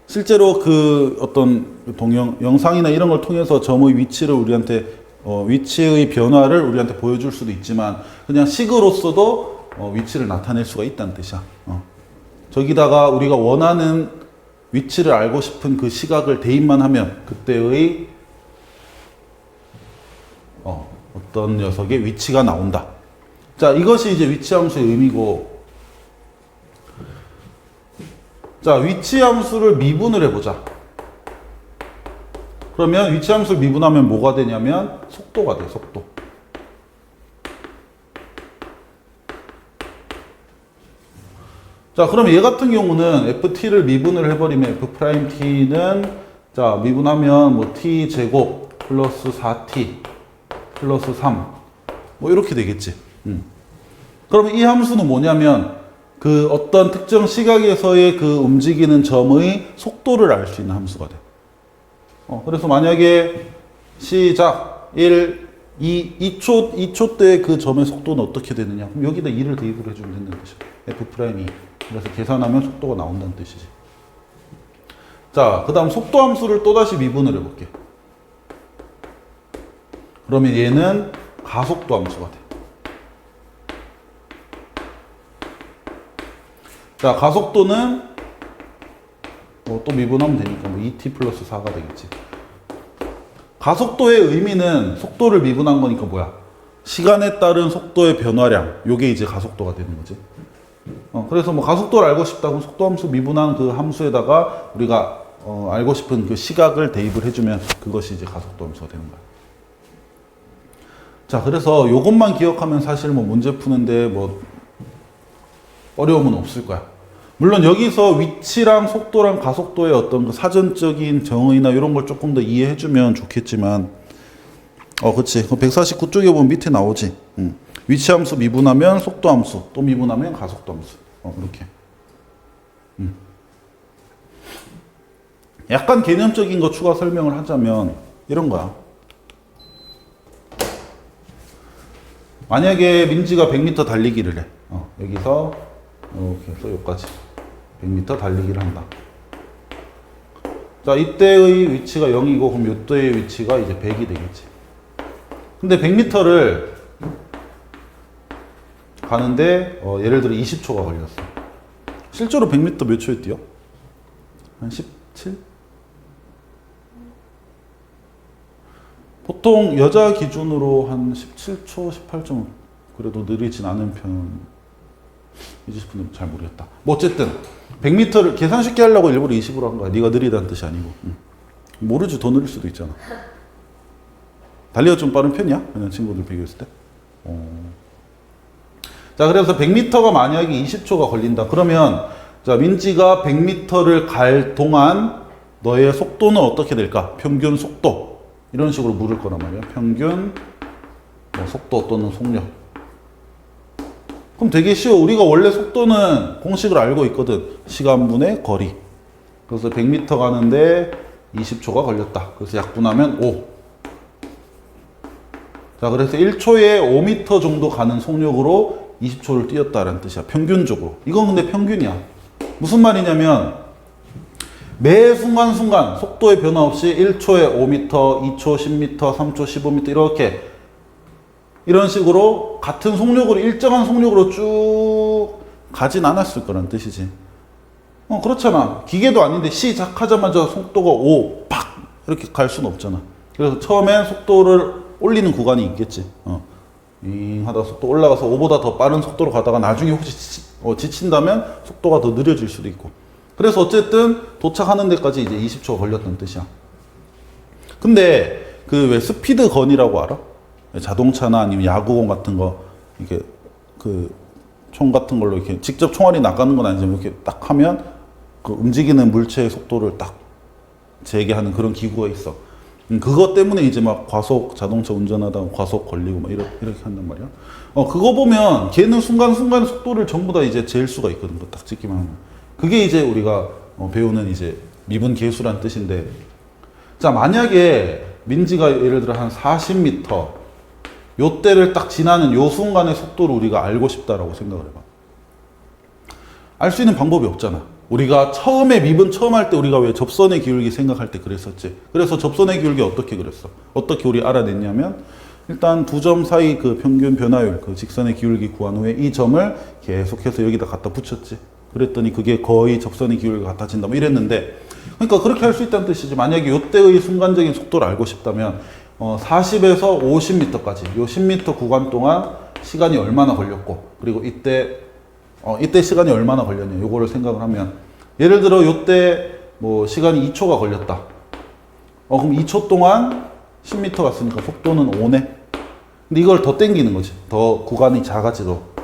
실제로 그 어떤 영상이나 이런 걸 통해서 점의 위치를 우리한테 위치의 변화를 우리한테 보여줄 수도 있지만 그냥 식으로서도 위치를 나타낼 수가 있다는 뜻이야. 저기다가 우리가 원하는 위치를 알고 싶은 그 시각을 대입만 하면 그때의 어떤 녀석의 위치가 나온다. 자, 이것이 이제 위치함수의 의미고, 자, 위치함수를 미분을 해보자. 그러면 위치함수를 미분하면 뭐가 되냐면 속도가 돼, 속도. 자, 그럼 얘 같은 경우는 ft를 미분을 해버리면 f't는 자, 미분하면 뭐 t 제곱 플러스 4t 플러스 3 뭐 이렇게 되겠지. 그러면 이 함수는 뭐냐면 그 어떤 특정 시각에서의 그 움직이는 점의 속도를 알 수 있는 함수가 돼. 그래서 만약에 시작 2초 때 그 점의 속도는 어떻게 되느냐? 그럼 여기다 2를 대입을 해주면 된다는 뜻이야. f'2. 그래서 계산하면 속도가 나온다는 뜻이지. 자, 그 다음 속도 함수를 또다시 미분을 해볼게. 그러면 얘는 가속도 함수가 돼. 자, 가속도는 또 미분하면 되니까 뭐 2t 플러스 4가 되겠지. 가속도의 의미는 속도를 미분한 거니까 뭐야? 시간에 따른 속도의 변화량. 요게 이제 가속도가 되는 거지. 그래서 뭐 가속도를 알고 싶다고 속도 함수 미분한 그 함수에다가 우리가 알고 싶은 그 시각을 대입을 해주면 그것이 이제 가속도 함수가 되는 거야. 자, 그래서 요것만 기억하면 사실 뭐 문제 푸는데 뭐 어려움은 없을 거야. 물론 여기서 위치랑 속도랑 가속도의 어떤 그 사전적인 정의나 이런 걸 조금 더 이해해주면 좋겠지만, 그치. 149쪽에 보면 밑에 나오지. 위치함수 미분하면 속도함수, 또 미분하면 가속도함수. 이렇게. 약간 개념적인 거 추가 설명을 하자면 이런 거야. 만약에 민지가 100m 달리기를 해. 여기서 이렇게 해서 여기까지 100m 달리기를 한다. 자, 이때의 위치가 0이고 그럼 이때의 위치가 이제 100이 되겠지. 근데 100m를 가는데 예를 들어 20초가 걸렸어. 실제로 100m 몇 초에 뛰어? 한 17? 보통 여자 기준으로 한 17초, 18초 그래도 느리진 않은 편이지 싶은데 잘 모르겠다. 뭐 어쨌든 100m를 계산 쉽게 하려고 일부러 20으로 한 거야. 네가 느리다는 뜻이 아니고. 모르지, 더 느릴 수도 있잖아. 달리기가 좀 빠른 편이야? 그냥 친구들 비교했을 때. 자, 그래서 100m가 만약에 20초가 걸린다. 그러면 자, 민지가 100m를 갈 동안 너의 속도는 어떻게 될까? 평균 속도. 이런 식으로 물을 거란 말이야. 평균 속도 또는 속력. 그럼 되게 쉬워. 우리가 원래 속도는 공식을 알고 있거든. 시간분의 거리. 그래서 100m 가는데 20초가 걸렸다. 그래서 약분하면 5. 자, 그래서 1초에 5m 정도 가는 속력으로 20초를 뛰었다라는 뜻이야. 평균적으로. 이건 근데 평균이야. 무슨 말이냐면 매 순간순간 속도의 변화 없이 1초에 5m, 2초 10m, 3초 15m 이렇게 이런 식으로 같은 속력으로 일정한 속력으로 쭉 가진 않았을 거란 뜻이지. 그렇잖아. 기계도 아닌데 시작하자마자 속도가 5, 팍 이렇게 갈 수는 없잖아. 그래서 처음엔 속도를 올리는 구간이 있겠지. 잉 하다 속도 올라가서 5보다 더 빠른 속도로 가다가 나중에 혹시 지친다면 속도가 더 느려질 수도 있고. 그래서 어쨌든 도착하는 데까지 이제 20초가 걸렸다는 뜻이야. 근데 그 왜 스피드 건이라고 알아? 자동차나 아니면 야구공 같은 거 이렇게 그 총 같은 걸로 이렇게 직접 총알이 나가는 건 아니지만 이렇게 딱 하면 그 움직이는 물체의 속도를 딱 재게하는 그런 기구가 있어. 그것 때문에 이제 막 과속 자동차 운전하다가 과속 걸리고 막 이렇게 한단 말이야. 그거 보면 걔는 순간순간 속도를 전부 다 이제 잴 수가 있거든. 딱 찍기만 하면. 그게 이제 우리가 배우는 이제 미분 계수란 뜻인데, 자, 만약에 민지가 예를 들어 한 40m 요 때를 딱 지나는 요 순간의 속도를 우리가 알고 싶다라고 생각을 해봐. 알 수 있는 방법이 없잖아. 우리가 처음에 미분 처음 할 때 우리가 왜 접선의 기울기 생각할 때 그랬었지. 그래서 접선의 기울기 어떻게 그랬어? 어떻게 우리 알아냈냐면 일단 두 점 사이 그 평균 변화율, 그 직선의 기울기 구한 후에 이 점을 계속해서 여기다 갖다 붙였지. 그랬더니 그게 거의 접선의 기울기가 같아진다 뭐 이랬는데, 그러니까 그렇게 할 수 있다는 뜻이지. 만약에 이때의 순간적인 속도를 알고 싶다면 40에서 50m까지 요 10m 구간 동안 시간이 얼마나 걸렸고, 그리고 이때 시간이 얼마나 걸렸냐 요거를 생각을 하면, 예를 들어 요때 뭐 시간이 2초가 걸렸다. 그럼 2초 동안 10m 갔으니까 속도는 5네. 근데 이걸 더 땡기는 거지. 더 구간이 작아지도록.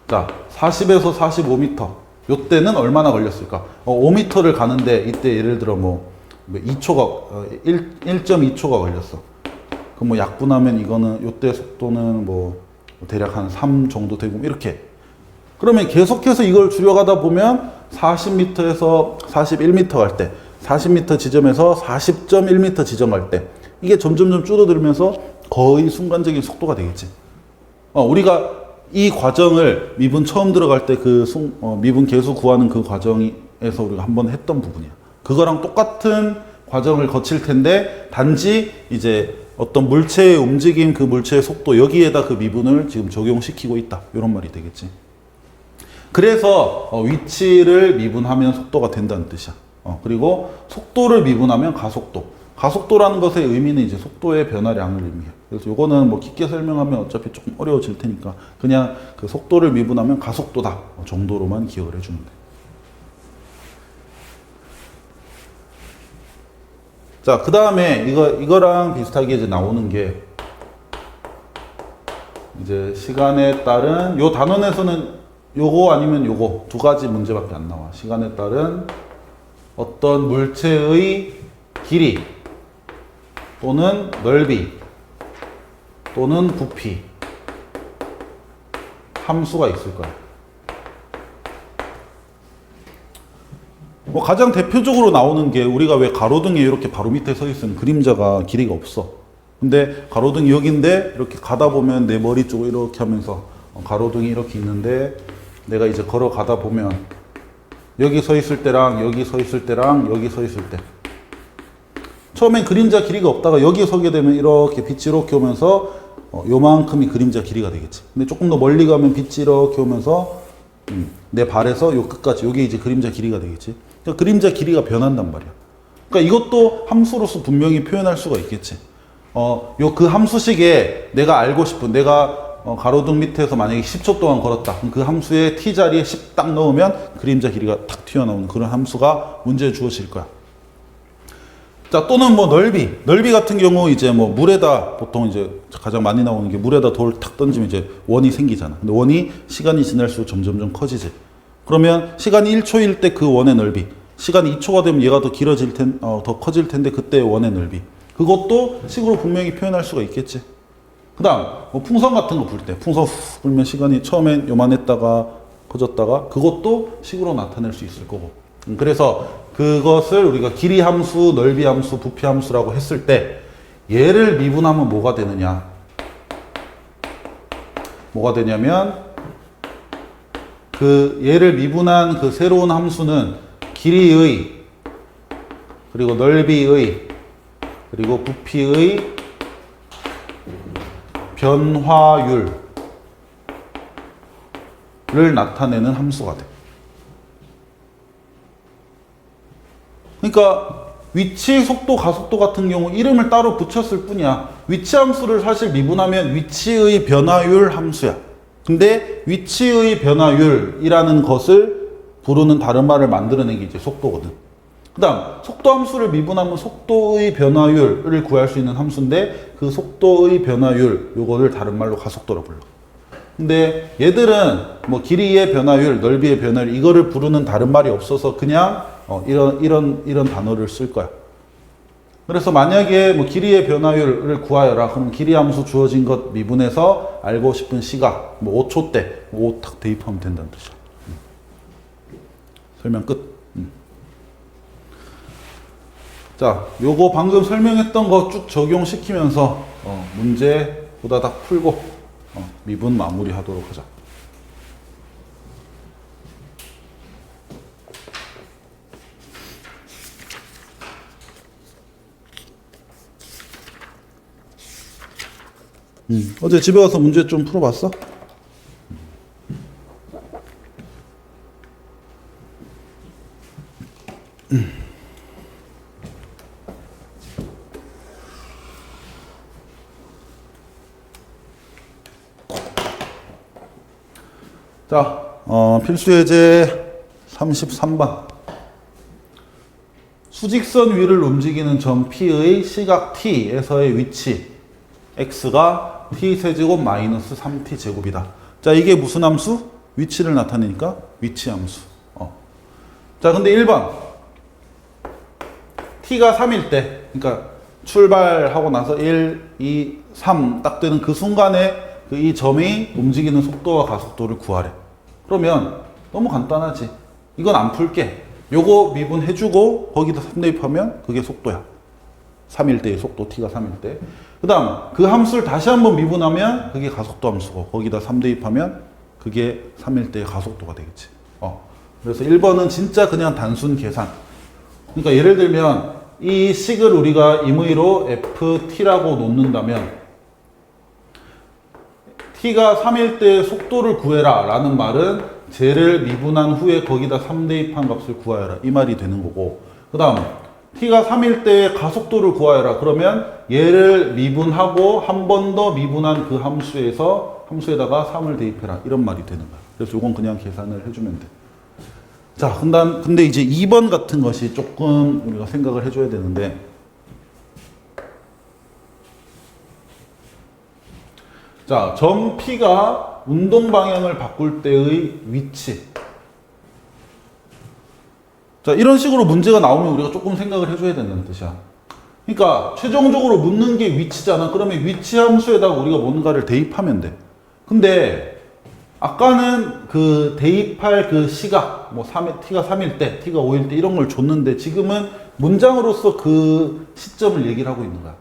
자, 40에서 45m. 요때는 얼마나 걸렸을까? 5m를 가는데 이때 예를 들어 뭐 2초가 1.2초가 걸렸어. 그럼 뭐 약분하면 이거는 요때 속도는 뭐 대략 한 3 정도 되고 이렇게. 그러면 계속해서 이걸 줄여가다 보면 40m에서 41m 갈 때, 40m 지점에서 40.1m 지점 갈 때 이게 점점점 줄어들면서 거의 순간적인 속도가 되겠지. 우리가 이 과정을 미분 처음 들어갈 때 그 미분 계수 구하는 그 과정에서 우리가 한번 했던 부분이야. 그거랑 똑같은 과정을 거칠 텐데 단지 이제 어떤 물체의 움직임, 그 물체의 속도 여기에다 그 미분을 지금 적용시키고 있다. 이런 말이 되겠지. 그래서 위치를 미분하면 속도가 된다는 뜻이야. 그리고 속도를 미분하면 가속도. 가속도라는 것의 의미는 이제 속도의 변화량을 의미해. 그래서 요거는 뭐 깊게 설명하면 어차피 조금 어려워질 테니까 그냥 그 속도를 미분하면 가속도다 정도로만 기억을 해주면 돼. 자, 그 다음에 이거랑 비슷하게 이제 나오는 게 이제 시간에 따른 요 단원에서는 요거 아니면 요거 두 가지 문제밖에 안 나와. 시간에 따른 어떤 물체의 길이 또는 넓이 또는 부피 함수가 있을 거야. 뭐 가장 대표적으로 나오는 게 우리가 왜 가로등에 이렇게 바로 밑에 서 있으면 그림자가 길이가 없어. 근데 가로등이 여기인데 이렇게 가다 보면 내 머리 쪽으로 이렇게 하면서 가로등이 이렇게 있는데 내가 이제 걸어가다 보면 여기 서 있을 때랑 여기 서 있을 때랑 여기 서 있을 때 처음엔 그림자 길이가 없다가 여기에 서게 되면 이렇게 빛이 이렇게 오면서 요만큼이 그림자 길이가 되겠지. 근데 조금 더 멀리 가면 빛이 이렇게 오면서 내 발에서 요 끝까지 요게 이제 그림자 길이가 되겠지. 그러니까 그림자 길이가 변한단 말이야. 그러니까 이것도 함수로서 분명히 표현할 수가 있겠지. 요 그 함수식에 내가 알고 싶은 내가 가로등 밑에서 만약에 10초 동안 걸었다. 그럼 그 함수의 t 자리에 10 딱 넣으면 그림자 길이가 탁 튀어나오는 그런 함수가 문제에 주어질 거야. 자, 또는 뭐 넓이 같은 경우 이제 뭐 물에다 보통 이제 가장 많이 나오는 게 물에다 돌 탁 던지면 이제 원이 생기잖아. 근데 원이 시간이 지날수록 점점점 커지지. 그러면 시간이 1초일 때 그 원의 넓이, 시간이 2초가 되면 얘가 더 길어질 더 커질 텐데 그때 원의 넓이. 그것도 식으로 분명히 표현할 수가 있겠지. 그다음 뭐 풍선 같은 거 불 때 풍선 후 불면 시간이 처음엔 요만했다가 커졌다가 그것도 식으로 나타낼 수 있을 거고. 그래서 그것을 우리가 길이 함수, 넓이 함수, 부피 함수라고 했을 때 얘를 미분하면 뭐가 되느냐? 뭐가 되냐면 그 얘를 미분한 그 새로운 함수는 길이의 그리고 넓이의 그리고 부피의 변화율을 나타내는 함수가 돼. 그러니까 위치, 속도, 가속도 같은 경우 이름을 따로 붙였을 뿐이야. 위치 함수를 사실 미분하면 위치의 변화율 함수야. 근데 위치의 변화율이라는 것을 부르는 다른 말을 만들어낸 게 이제 속도거든. 그 다음 속도 함수를 미분하면 속도의 변화율을 구할 수 있는 함수인데 그 속도의 변화율 요거를 다른 말로 가속도라 불러. 근데 얘들은 뭐 길이의 변화율, 넓이의 변화율 이거를 부르는 다른 말이 없어서 그냥 이런 단어를 쓸 거야. 그래서 만약에 뭐 길이의 변화율을 구하여라. 그럼 길이 함수 주어진 것 미분해서 알고 싶은 시각 뭐 5초 때 5 탁 대입하면 된다는 뜻이야. 설명 끝. 자, 요거 방금 설명했던 거 쭉 적용시키면서 문제 후다닥 풀고 미분 마무리하도록 하자. 어제 집에 와서 문제 좀 풀어봤어? 자, 필수 예제 33번. 수직선 위를 움직이는 점 P의 시각 T에서의 위치 X가 T세제곱 마이너스 3T제곱이다. 자, 이게 무슨 함수? 위치를 나타내니까 위치 함수. 자, 근데 1번. T가 3일 때, 그러니까 출발하고 나서 1, 2, 3 딱 되는 그 순간에 이 점이 움직이는 속도와 가속도를 구하래. 그러면 너무 간단하지. 이건 안 풀게. 요거 미분해주고 거기다 3 대입하면 그게 속도야. 3일 때의 속도, T가 3일 때. 그 다음 그 함수를 다시 한번 미분하면 그게 가속도 함수고 거기다 3 대입하면 그게 3일 때의 가속도가 되겠지. 그래서 1번은 진짜 그냥 단순 계산. 그러니까 예를 들면 이 식을 우리가 임의로 FT라고 놓는다면 T가 3일 때 속도를 구해라 라는 말은 쟤를 미분한 후에 거기다 3 대입한 값을 구하여라 이 말이 되는 거고, 그 다음 T가 3일 때 가속도를 구하여라 그러면 얘를 미분하고 한 번 더 미분한 그 함수에다가 3을 대입해라 이런 말이 되는 거야. 그래서 이건 그냥 계산을 해주면 돼. 자, 근데 이제 2번 같은 것이 조금 우리가 생각을 해줘야 되는데, 자, 점 P가 운동 방향을 바꿀 때의 위치. 자, 이런 식으로 문제가 나오면 우리가 조금 생각을 해줘야 된다는 뜻이야. 그러니까 최종적으로 묻는 게 위치잖아. 그러면 위치 함수에다가 우리가 뭔가를 대입하면 돼. 근데 아까는 그 대입할 그 시각, 뭐 T가 3일 때, T가 5일 때 이런 걸 줬는데 지금은 문장으로서 그 시점을 얘기를 하고 있는 거야.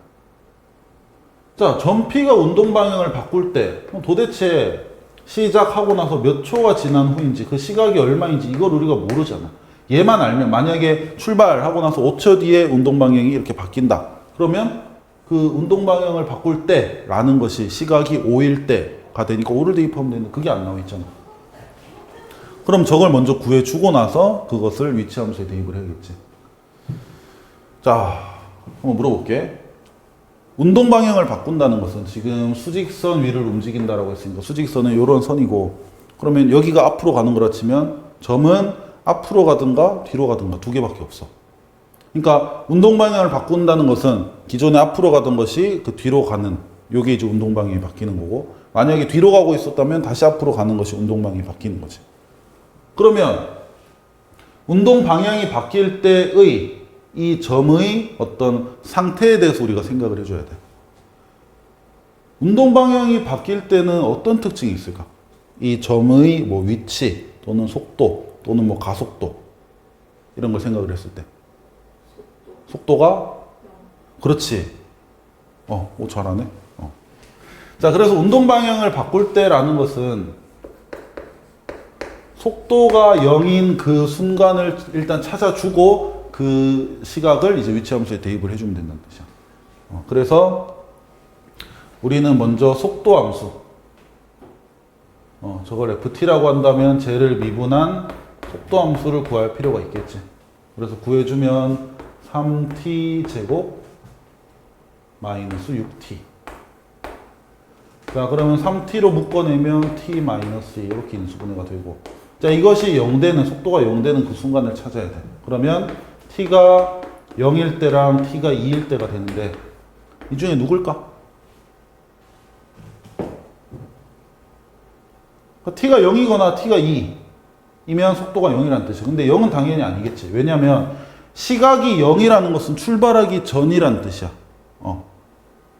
자, 점 P가 운동 방향을 바꿀 때 도대체 시작하고 나서 몇 초가 지난 후인지 그 시각이 얼마인지 이걸 우리가 모르잖아. 얘만 알면 만약에 출발하고 나서 5초 뒤에 운동 방향이 이렇게 바뀐다. 그러면 그 운동 방향을 바꿀 때라는 것이 시각이 5일 때가 되니까 5를 대입하면 되는데 그게 안 나와 있잖아. 그럼 저걸 먼저 구해주고 나서 그것을 위치 함수에 대입을 해야겠지. 자, 한번 물어볼게. 운동 방향을 바꾼다는 것은 지금 수직선 위를 움직인다라고 했으니까 수직선은 이런 선이고, 그러면 여기가 앞으로 가는 거라 치면 점은 앞으로 가든가 뒤로 가든가 두 개밖에 없어. 그러니까 운동 방향을 바꾼다는 것은 기존에 앞으로 가던 것이 그 뒤로 가는, 요게 이제 운동 방향이 바뀌는 거고, 만약에 뒤로 가고 있었다면 다시 앞으로 가는 것이 운동 방향이 바뀌는 거지. 그러면 운동 방향이 바뀔 때의 이 점의 어떤 상태에 대해서 우리가 생각을 해줘야 돼. 운동 방향이 바뀔 때는 어떤 특징이 있을까? 이 점의 뭐 위치 또는 속도 또는 뭐 가속도 이런 걸 생각을 했을 때 속도가 그렇지. 오, 잘하네. 자, 그래서 운동 방향을 바꿀 때라는 것은 속도가 0인 그 순간을 일단 찾아주고 그 시각을 이제 위치 함수에 대입을 해주면 된다는 뜻이야. 그래서 우리는 먼저 속도 함수, 저걸 FT라고 한다면 쟤를 미분한 속도 함수를 구할 필요가 있겠지. 그래서 구해주면 3t 제곱 마이너스 6t. 자, 그러면 3t로 묶어내면 t 마이너스 2 이렇게 인수분해가 되고, 자, 이것이 0되는, 속도가 0되는 그 순간을 찾아야 돼. 그러면 t가 0일 때랑 t가 2일 때가 되는데 이 중에 누굴까? t가 0이거나 t가 2이면 속도가 0이라는 뜻이야. 근데 0은 당연히 아니겠지. 왜냐하면 시각이 0이라는 것은 출발하기 전이라는 뜻이야.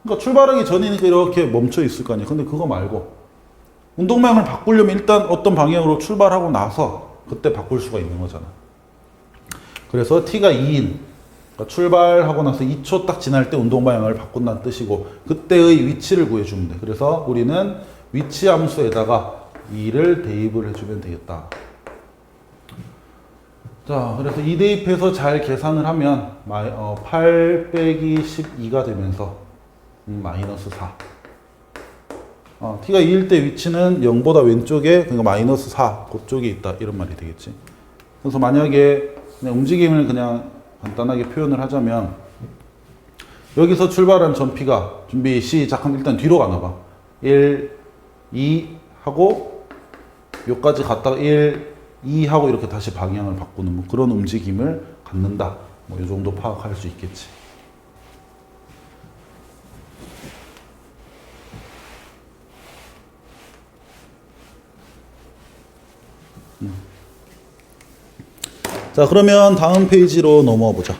그러니까 출발하기 전이니까 이렇게 멈춰 있을 거 아니야. 근데 그거 말고 운동 방향을 바꾸려면 일단 어떤 방향으로 출발하고 나서 그때 바꿀 수가 있는 거잖아. 그래서 t가 2인, 그러니까 출발하고 나서 2초 딱 지날 때 운동 방향을 바꾼다는 뜻이고, 그때의 위치를 구해주면 돼. 그래서 우리는 위치 함수에다가 2를 대입을 해주면 되겠다. 자, 그래서 2 대입해서 잘 계산을 하면 8 빼기 12가 되면서 마이너스 4. t가 2일 때 위치는 0보다 왼쪽에, 그러니까 마이너스 4 그쪽에 있다 이런 말이 되겠지. 그래서 만약에 그냥 움직임을 그냥 간단하게 표현을 하자면 여기서 출발한 전 P가 준비 시작하면 일단 뒤로 가나봐. 1, 2 하고 여기까지 갔다가 1, 2 하고 이렇게 다시 방향을 바꾸는 뭐 그런 움직임을 갖는다. 뭐 이 정도 파악할 수 있겠지. 자, 그러면 다음 페이지로 넘어와 보자.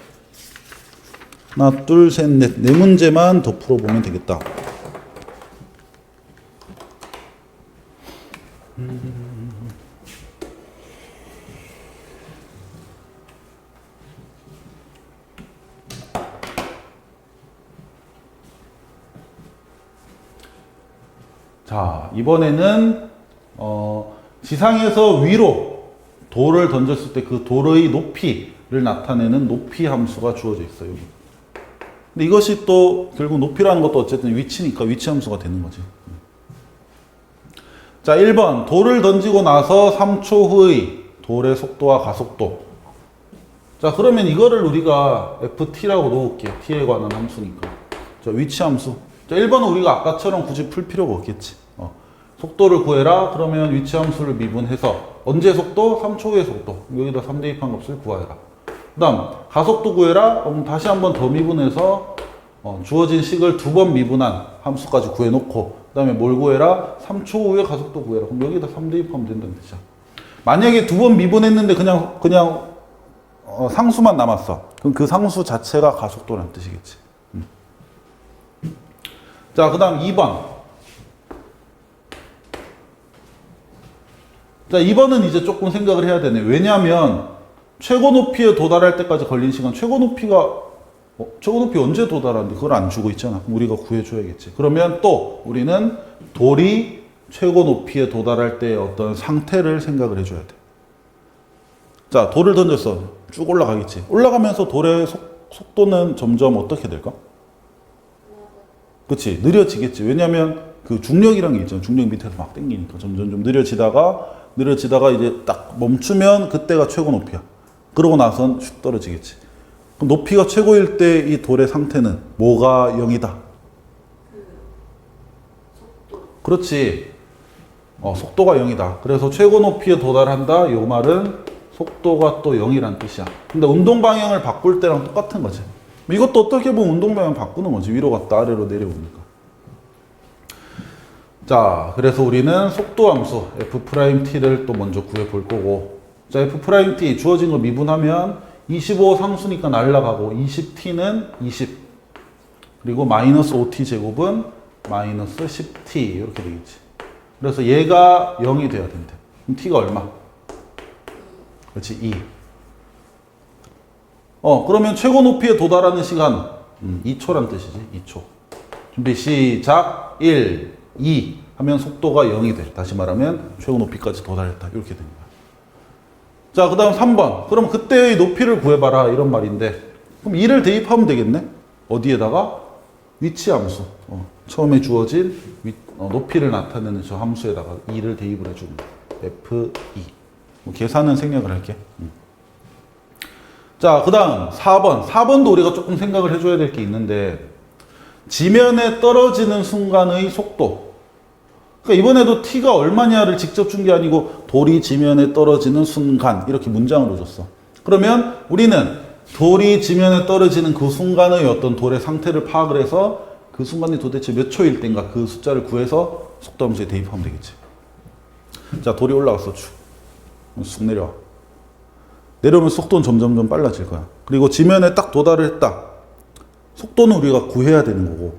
하나, 둘, 셋, 넷. 네 문제만 더 풀어보면 되겠다. 자, 이번에는 지상에서 위로 돌을 던졌을 때 그 돌의 높이를 나타내는 높이 함수가 주어져 있어요. 여기. 근데 이것이 또 결국 높이라는 것도 어쨌든 위치니까 위치 함수가 되는 거지. 자, 1번 돌을 던지고 나서 3초 후의 돌의 속도와 가속도. 자, 그러면 이거를 우리가 ft라고 놓을게요. t에 관한 함수니까. 자, 위치 함수. 자, 1번은 우리가 아까처럼 굳이 풀 필요가 없겠지. 속도를 구해라. 그러면 위치 함수를 미분해서 언제 속도? 3초 후의 속도. 여기다 3 대입한 값을 구하여라. 그 다음 가속도 구해라. 그럼 다시 한 번 더 미분해서 주어진 식을 2번 미분한 함수까지 구해놓고 그 다음에 뭘 구해라? 3초 후에 가속도 구해라. 그럼 여기다 3 대입하면 된다는 뜻이야. 만약에 2번 미분했는데 그냥 상수만 남았어. 그럼 그 상수 자체가 가속도라는 뜻이겠지. 자, 그 다음 2번. 자, 2번은 이제 조금 생각을 해야 되네. 왜냐하면 최고 높이에 도달할 때까지 걸린 시간, 최고 높이 언제 도달하는데 그걸 안 주고 있잖아. 그럼 우리가 구해줘야겠지. 그러면 또 우리는 돌이 최고 높이에 도달할 때의 어떤 상태를 생각을 해줘야 돼. 자, 돌을 던졌어. 쭉 올라가겠지. 올라가면서 돌의 속도는 점점 어떻게 될까? 그치, 느려지겠지. 왜냐면 그 중력이란 게 있잖아. 중력 밑에서 막 당기니까 점점 좀 느려지다가 이제 딱 멈추면 그때가 최고 높이야. 그러고 나선 슉 떨어지겠지. 그럼 높이가 최고일 때 이 돌의 상태는 뭐가 0이다? 속도. 그렇지. 속도가 0이다. 그래서 최고 높이에 도달한다. 요 말은 속도가 또 0이란 뜻이야. 근데 운동 방향을 바꿀 때랑 똑같은 거지. 이것도 어떻게 보면 운동 방향 바꾸는 거지. 위로 갔다 아래로 내려오니까. 자, 그래서 우리는 속도 함수 f't를 또 먼저 구해 볼 거고, 자, f't 주어진 거 미분하면 25 상수니까 날라가고 20t는 20 그리고 마이너스 5t 제곱은 마이너스 10t 이렇게 되겠지. 그래서 얘가 0이 돼야 된대. 그럼 t가 얼마? 그렇지, 2. 그러면 최고 높이에 도달하는 시간 2초란 뜻이지. 2초. 준비 시작. 1, 2 하면 속도가 0이 돼. 다시 말하면 최고 높이까지 도달했다. 이렇게 되는 거야. 자, 그 다음 3번. 그럼 그때의 높이를 구해봐라. 이런 말인데. 그럼 2를 대입하면 되겠네? 어디에다가? 위치 함수. 처음에 주어진 높이를 나타내는 저 함수에다가 2를 대입을 해주는 거야. F2. 뭐 계산은 생략을 할게. 자, 그 다음 4번. 4번도 우리가 조금 생각을 해줘야 될 게 있는데, 지면에 떨어지는 순간의 속도. 그러니까 이번에도 t가 얼마냐를 직접 준 게 아니고 돌이 지면에 떨어지는 순간 이렇게 문장으로 줬어. 그러면 우리는 돌이 지면에 떨어지는 그 순간의 어떤 돌의 상태를 파악을 해서 그 순간이 도대체 몇 초일 때인가 그 숫자를 구해서 속도함수에 대입하면 되겠지. 자, 돌이 올라갔어. 쑥 내려와. 내려오면 속도는 점점 빨라질 거야. 그리고 지면에 딱 도달을 했다. 속도는 우리가 구해야 되는 거고,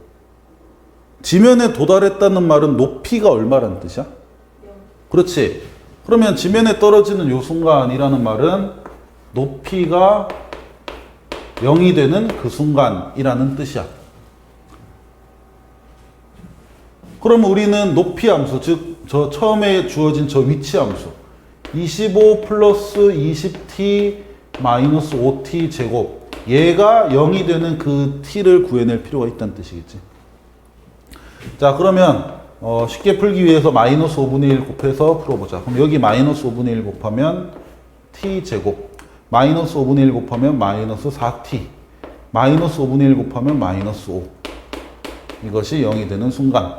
지면에 도달했다는 말은 높이가 얼마라는 뜻이야? 0. 그렇지. 그러면 지면에 떨어지는 요 순간이라는 말은 높이가 0이 되는 그 순간이라는 뜻이야. 그러면 우리는 높이 함수, 즉 저 처음에 주어진 저 위치 함수 25 플러스 20t 마이너스 5t 제곱, 얘가 0이 되는 그 t를 구해낼 필요가 있다는 뜻이겠지. 자, 그러면 쉽게 풀기 위해서 마이너스 5분의 1 곱해서 풀어보자. 그럼 여기 마이너스 5분의 1 곱하면 t제곱, 마이너스 5분의 1 곱하면 마이너스 4t, 마이너스 5분의 1 곱하면 마이너스 5. 이것이 0이 되는 순간.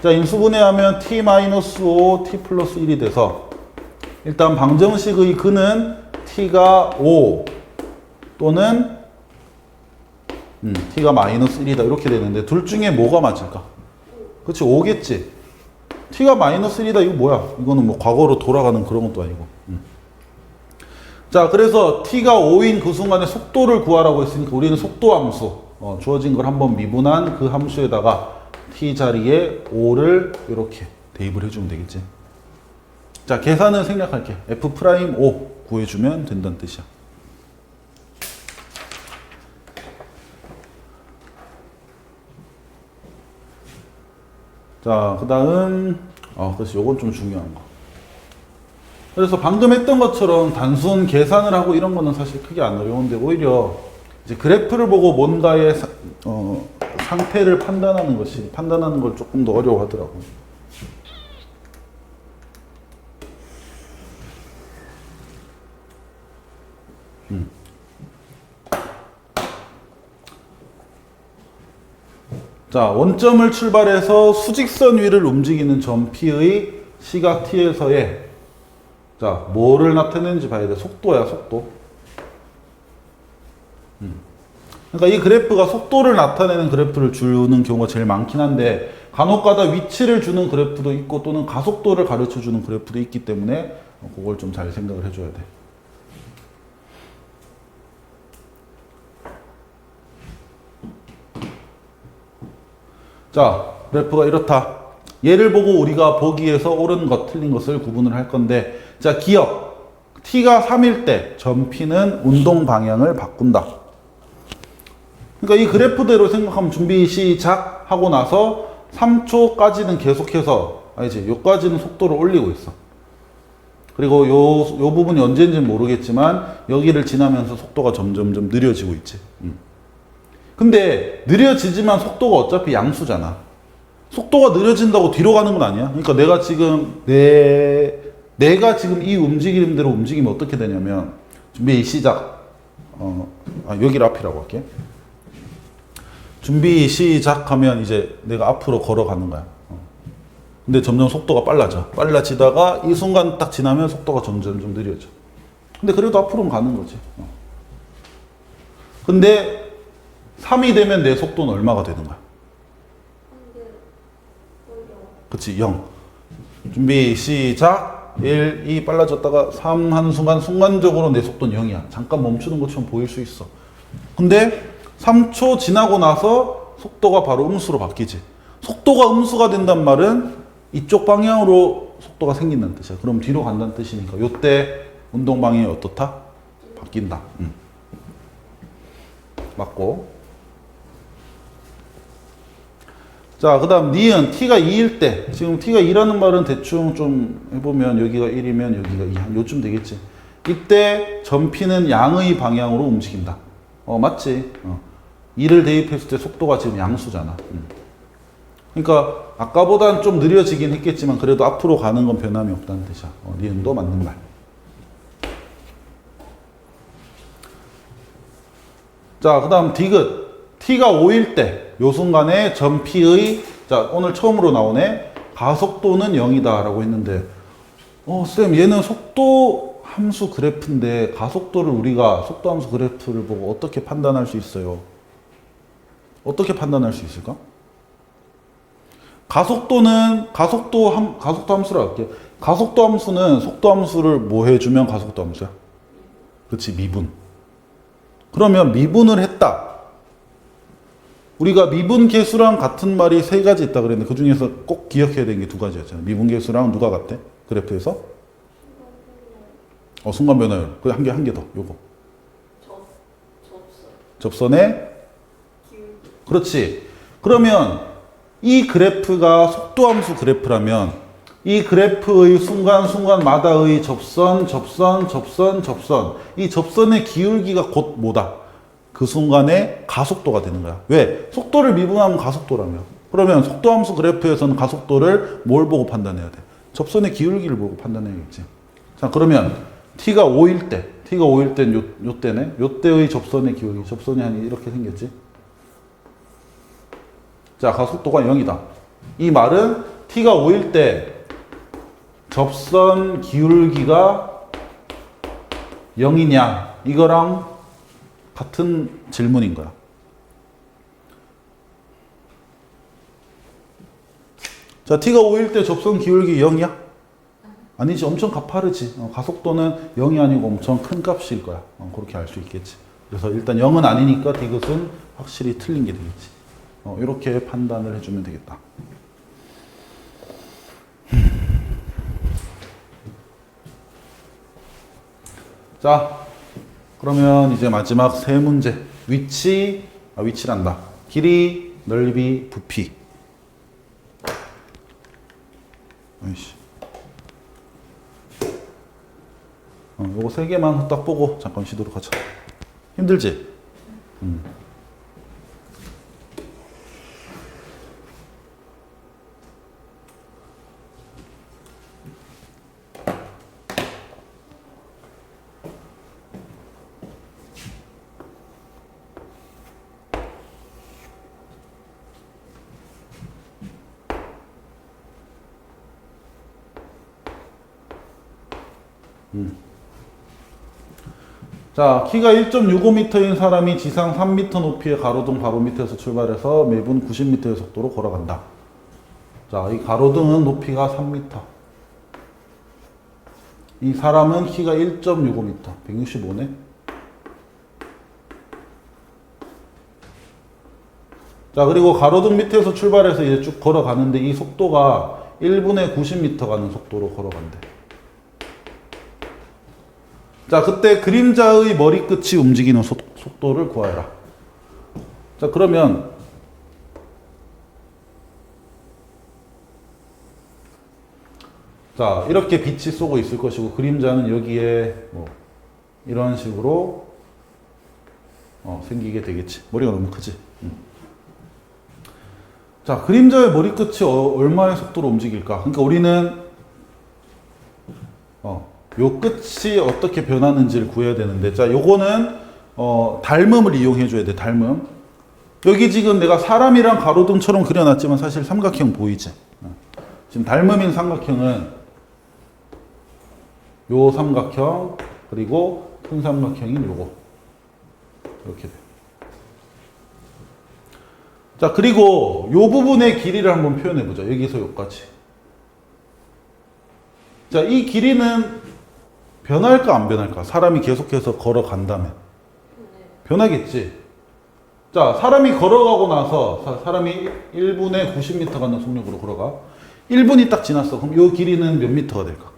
자, 인수분해하면 t 마이너스 5, t 플러스 1이 돼서 일단 방정식의 근은 t가 5 또는 t가 마이너스 1이다 이렇게 되는데 둘 중에 뭐가 맞을까? 그치, 5겠지. t가 마이너스 1이다 이거 뭐야? 이거는 뭐 과거로 돌아가는 그런 것도 아니고. 자, 그래서 t가 5인 그 순간에 속도를 구하라고 했으니까 우리는 속도 함수, 주어진 걸 한번 미분한 그 함수에다가 t 자리에 5를 이렇게 대입을 해주면 되겠지. 자, 계산은 생략할게. f'5 구해주면 된다는 뜻이야. 자, 그 다음, 그래서 요건 좀 중요한 거. 그래서 방금 했던 것처럼 단순 계산을 하고 이런 거는 사실 크게 안 어려운데 오히려 이제 그래프를 보고 뭔가의 상태를 판단하는 걸 조금 더 어려워하더라고요. 자, 원점을 출발해서 수직선 위를 움직이는 점 P의 시각 T에서의 자, 뭐를 나타내는지 봐야 돼. 속도야, 속도. 그러니까 이 그래프가 속도를 나타내는 그래프를 주는 경우가 제일 많긴 한데 간혹가다 위치를 주는 그래프도 있고 또는 가속도를 가르쳐 주는 그래프도 있기 때문에 그걸 좀 잘 생각을 해줘야 돼. 자, 그래프가 이렇다. 얘를 보고 우리가 보기에서 옳은 것, 틀린 것을 구분을 할 건데, 자, 기억. t가 3일 때 점 P는 운동 방향을 바꾼다. 그러니까 이 그래프대로 생각하면 준비 시작 하고 나서 3초까지는 계속해서, 알지? 요까지는 속도를 올리고 있어. 그리고 요 부분이 언제인지는 모르겠지만, 여기를 지나면서 속도가 점점점 느려지고 있지. 근데 느려지지만 속도가 어차피 양수잖아. 속도가 느려진다고 뒤로 가는 건 아니야. 그러니까 내가 지금 이 움직임대로 움직이면 어떻게 되냐면 준비 시작. 여기를 앞이라고 할게. 준비 시작하면 이제 내가 앞으로 걸어가는 거야. 근데 점점 속도가 빨라지다가 이 순간 딱 지나면 속도가 점점 좀 느려져. 근데 그래도 앞으로는 가는 거지. 근데 3이 되면 내 속도는 얼마가 되는 거야? 그치, 0. 준비, 시작. 1, 2 빨라졌다가 3 하는 순간 순간적으로 내 속도는 0이야. 잠깐 멈추는 것처럼 보일 수 있어. 근데 3초 지나고 나서 속도가 바로 음수로 바뀌지. 속도가 음수가 된단 말은 이쪽 방향으로 속도가 생긴다는 뜻이야. 그럼 뒤로 간다는 뜻이니까 요때 운동 방향이 어떻다? 바뀐다. 맞고. 자, 그 다음 니은 t가 2일 때 지금 t가 2라는 말은 대충 좀 해보면 여기가 1이면 여기가 2 한 요쯤 되겠지. 이때 점 P는 양의 방향으로 움직인다. 맞지. 2를 대입했을 때 속도가 지금 양수잖아. 그러니까 아까보단 좀 느려지긴 했겠지만 그래도 앞으로 가는 건 변함이 없다는 뜻이야. 니은도 맞는 말. 자, 그 다음 디귿. t가 5일 때 요 순간에 점 P의 자, 오늘 처음으로 나오네. 가속도는 0이다 라고 했는데 쌤 얘는 속도 함수 그래프인데 가속도를 우리가 속도 함수 그래프를 보고 어떻게 판단할 수 있어요? 어떻게 판단할 수 있을까? 가속도 함수라 할게. 가속도 함수는 속도 함수를 뭐 해주면 가속도 함수야? 그렇지, 미분. 그러면 미분을 했다. 우리가 미분 계수랑 같은 말이 세 가지 있다 그랬는데 그 중에서 꼭 기억해야 되는 게 두 가지였잖아. 미분 계수랑 누가 같아? 그래프에서? 순간 변화율. 그 한 개 더. 요거. 접선의 그렇지. 그러면 이 그래프가 속도함수 그래프라면 이 그래프의 순간순간마다의 접선 이 접선의 기울기가 곧 뭐다? 그 순간에 가속도가 되는 거야. 왜? 속도를 미분하면 가속도라며. 그러면 속도함수 그래프에서는 가속도를 뭘 보고 판단해야 돼? 접선의 기울기를 보고 판단해야겠지. 자, 그러면 t가 5일 때, t가 5일 때는 요 때네. 요 때의 접선의 기울기, 접선이 한 이렇게 생겼지. 자, 가속도가 0이다. 이 말은 t가 5일 때 접선 기울기가 0이냐 이거랑 같은 질문인 거야. 자, t가 5일 때 접선 기울기 0이야? 아니지, 엄청 가파르지. 가속도는 0이 아니고 엄청 큰 값일 거야. 그렇게 알 수 있겠지. 그래서 일단 0은 아니니까 디귿은 확실히 틀린 게 되겠지. 이렇게 판단을 해주면 되겠다. 자, 그러면 이제 마지막 세 문제. 위치란다. 길이, 넓이, 부피. 아이씨. 요거 세 개만 딱 보고 잠깐 쉬도록 하자. 힘들지? 자, 키가 1.65m인 사람이 지상 3m 높이의 가로등 바로 밑에서 출발해서 매분 90m의 속도로 걸어간다. 자, 이 가로등은 높이가 3m. 이 사람은 키가 1.65m. 165네. 자, 그리고 가로등 밑에서 출발해서 이제 쭉 걸어가는데 이 속도가 1분에 90m 가는 속도로 걸어간대. 자, 그때 그림자의 머리끝이 움직이는 속도를 구하여라. 자, 그러면 자, 이렇게 빛이 쏘고 있을 것이고 그림자는 여기에 뭐 이런 식으로 생기게 되겠지. 머리가 너무 크지. 자, 그림자의 머리끝이 얼마의 속도로 움직일까? 그러니까 우리는 요 끝이 어떻게 변하는지를 구해야 되는데, 자, 요거는 닮음을 이용해 줘야 돼. 닮음. 여기 지금 내가 사람이랑 가로등처럼 그려놨지만 사실 삼각형 보이지? 지금 닮음인 삼각형은 요 삼각형 그리고 큰 삼각형인 요거 이렇게 돼. 자, 그리고 요 부분의 길이를 한번 표현해 보자. 여기서 여기까지. 자, 이 길이는 변할까 안 변할까? 사람이 계속해서 걸어간다면 변하겠지. 자, 사람이 걸어가고 나서 사람이 1분에 90m 가는 속력으로 걸어가. 1분이 딱 지났어. 그럼 이 길이는 몇 미터가 될까?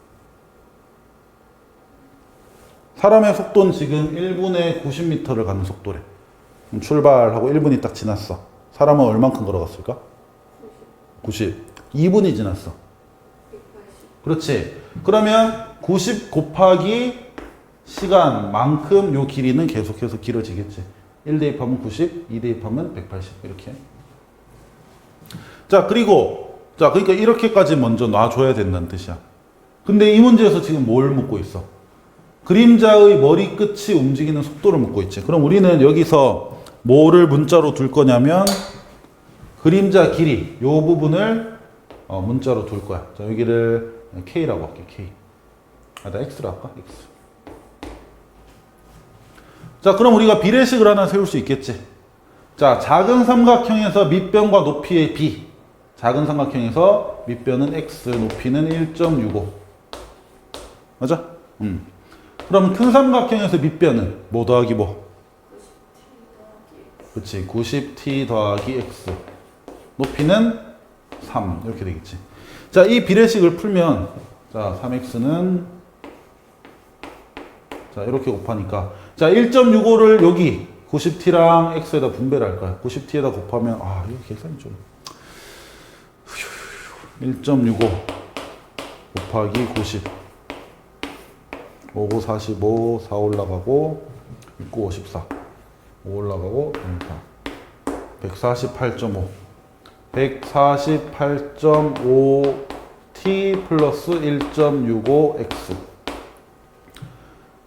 사람의 속도는 지금 1분에 90m를 가는 속도래. 그럼 출발하고 1분이 딱 지났어. 사람은 얼만큼 걸어갔을까? 90. 2분이 지났어. 180. 그렇지. 그러면 90 곱하기 시간만큼 요 길이는 계속해서 길어지겠지. 1 대입하면 90, 2 대입하면 180 이렇게. 자, 그리고 자, 그러니까 이렇게까지 먼저 놔줘야 된다는 뜻이야. 근데 이 문제에서 지금 뭘 묻고 있어? 그림자의 머리끝이 움직이는 속도를 묻고 있지. 그럼 우리는 여기서 뭐를 문자로 둘 거냐면 그림자 길이 요 부분을 문자로 둘 거야. 자, 여기를 K라고 할게. K. 나 X로 할까? X. 자, 그럼 우리가 비례식을 하나 세울 수 있겠지. 자, 작은 삼각형에서 밑변과 높이의 B. 작은 삼각형에서 밑변은 X, 높이는 1.65. 맞아? 그럼 큰 삼각형에서 밑변은 뭐 더하기 뭐? 90t 더하기 그렇지. 90t 더하기 X. 높이는 3. 이렇게 되겠지. 자, 이 비례식을 풀면 자, 3x는 자, 이렇게 곱하니까 자, 1.65를 여기 90t랑 x에다 분배를 할 거야. 90t에다 곱하면 이거 계산이 좀 1.65 곱하기 90 5, 45, 4 올라가고 6, 54 5 올라가고 4 148.5 148.5t 플러스 1.65x.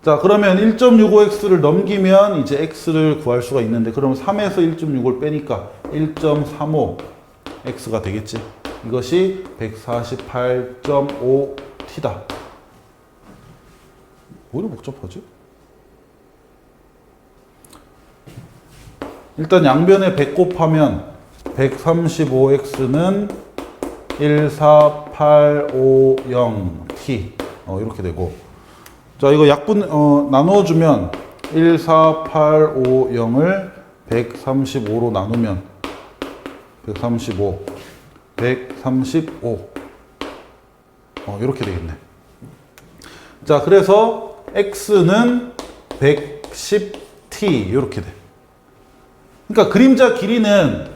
자, 그러면 1.65x를 넘기면 이제 x를 구할 수가 있는데, 그러면 3에서 1.65를 빼니까 1.35x가 되겠지. 이것이 148.5t다. 오히려 복잡하지? 일단 양변에 100 곱하면 135x는 14850t 이렇게 되고, 자 이거 약분 나누어주면 14850을 135로 나누면 135 이렇게 되겠네. 자 그래서 x는 110t 이렇게 돼. 그러니까 그림자 길이는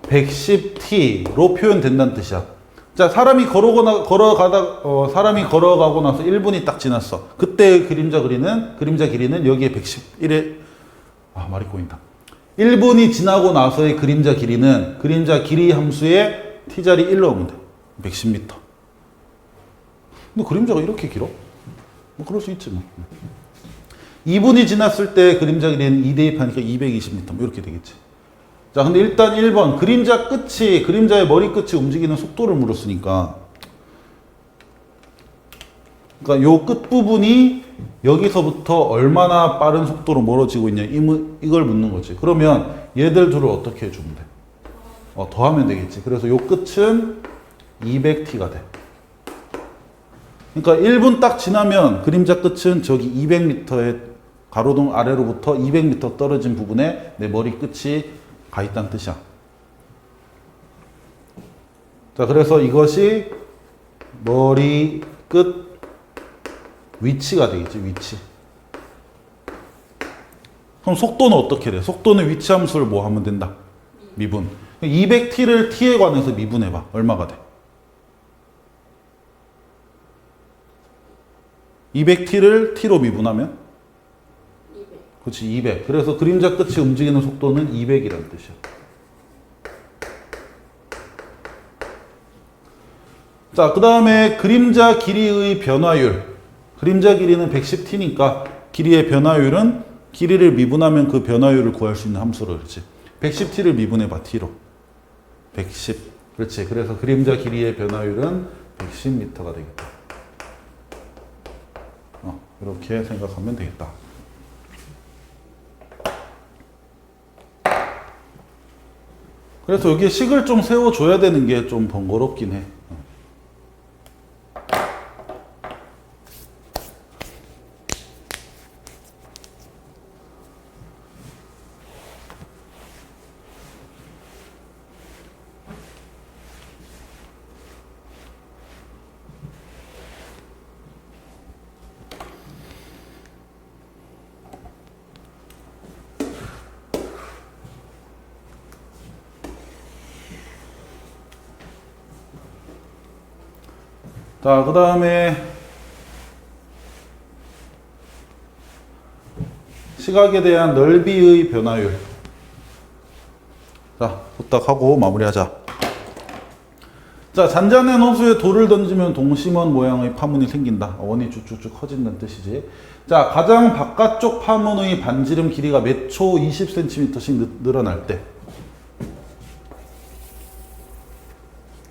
110t로 표현된다는 뜻이야. 자, 사람이 걸어가고 나서 1분이 딱 지났어. 그때 그림자 길이는 여기에 111에, 말이 꼬인다. 1분이 지나고 나서의 그림자 길이는 그림자 길이 함수에 t자리 1 넣으면 돼. 110m. 근데 그림자가 이렇게 길어? 뭐 그럴 수 있지 뭐. 2분이 지났을 때 그림자 길이는 2 대입하니까 220m 뭐 이렇게 되겠지. 자, 근데 일단 1번 그림자의 머리 끝이 움직이는 속도를 물었으니까, 그러니까 요 끝부분이 여기서부터 얼마나 빠른 속도로 멀어지고 있냐 이걸 묻는 거지. 그러면 얘들 둘을 어떻게 해주면 돼? 더하면 되겠지. 그래서 요 끝은 200t가 돼. 그러니까 1분 딱 지나면 그림자 끝은 저기 200m의 가로등 아래로부터 200m 떨어진 부분에 내 머리 끝이 가 있다는 뜻이야. 자, 그래서 이것이 머리 끝 위치가 되겠지, 위치. 그럼 속도는 어떻게 돼? 속도는 위치 함수를 뭐 하면 된다? 미분. 200t를 t에 관해서 미분해봐. 얼마가 돼? 200t를 t로 미분하면? 200. 그렇지, 200. 그래서 그림자 끝이 움직이는 속도는 200이라는 뜻이야. 자, 그 다음에 그림자 길이의 변화율. 그림자 길이는 110t니까 길이의 변화율은 길이를 미분하면 그 변화율을 구할 수 있는 함수로, 그렇지. 110t를 미분해봐, t로. 110. 그렇지. 그래서 그림자 길이의 변화율은 110m가 되겠다. 이렇게 생각하면 되겠다. 그래서 여기에 식을 좀 세워줘야 되는 게 좀 번거롭긴 해. 자, 그 다음에 시각에 대한 넓이의 변화율. 자, 후딱 하고 마무리하자. 자, 잔잔한 호수에 돌을 던지면 동심원 모양의 파문이 생긴다. 원이 쭉쭉쭉 커진다는 뜻이지. 자, 가장 바깥쪽 파문의 반지름 길이가 몇 초 20cm씩 늘어날 때.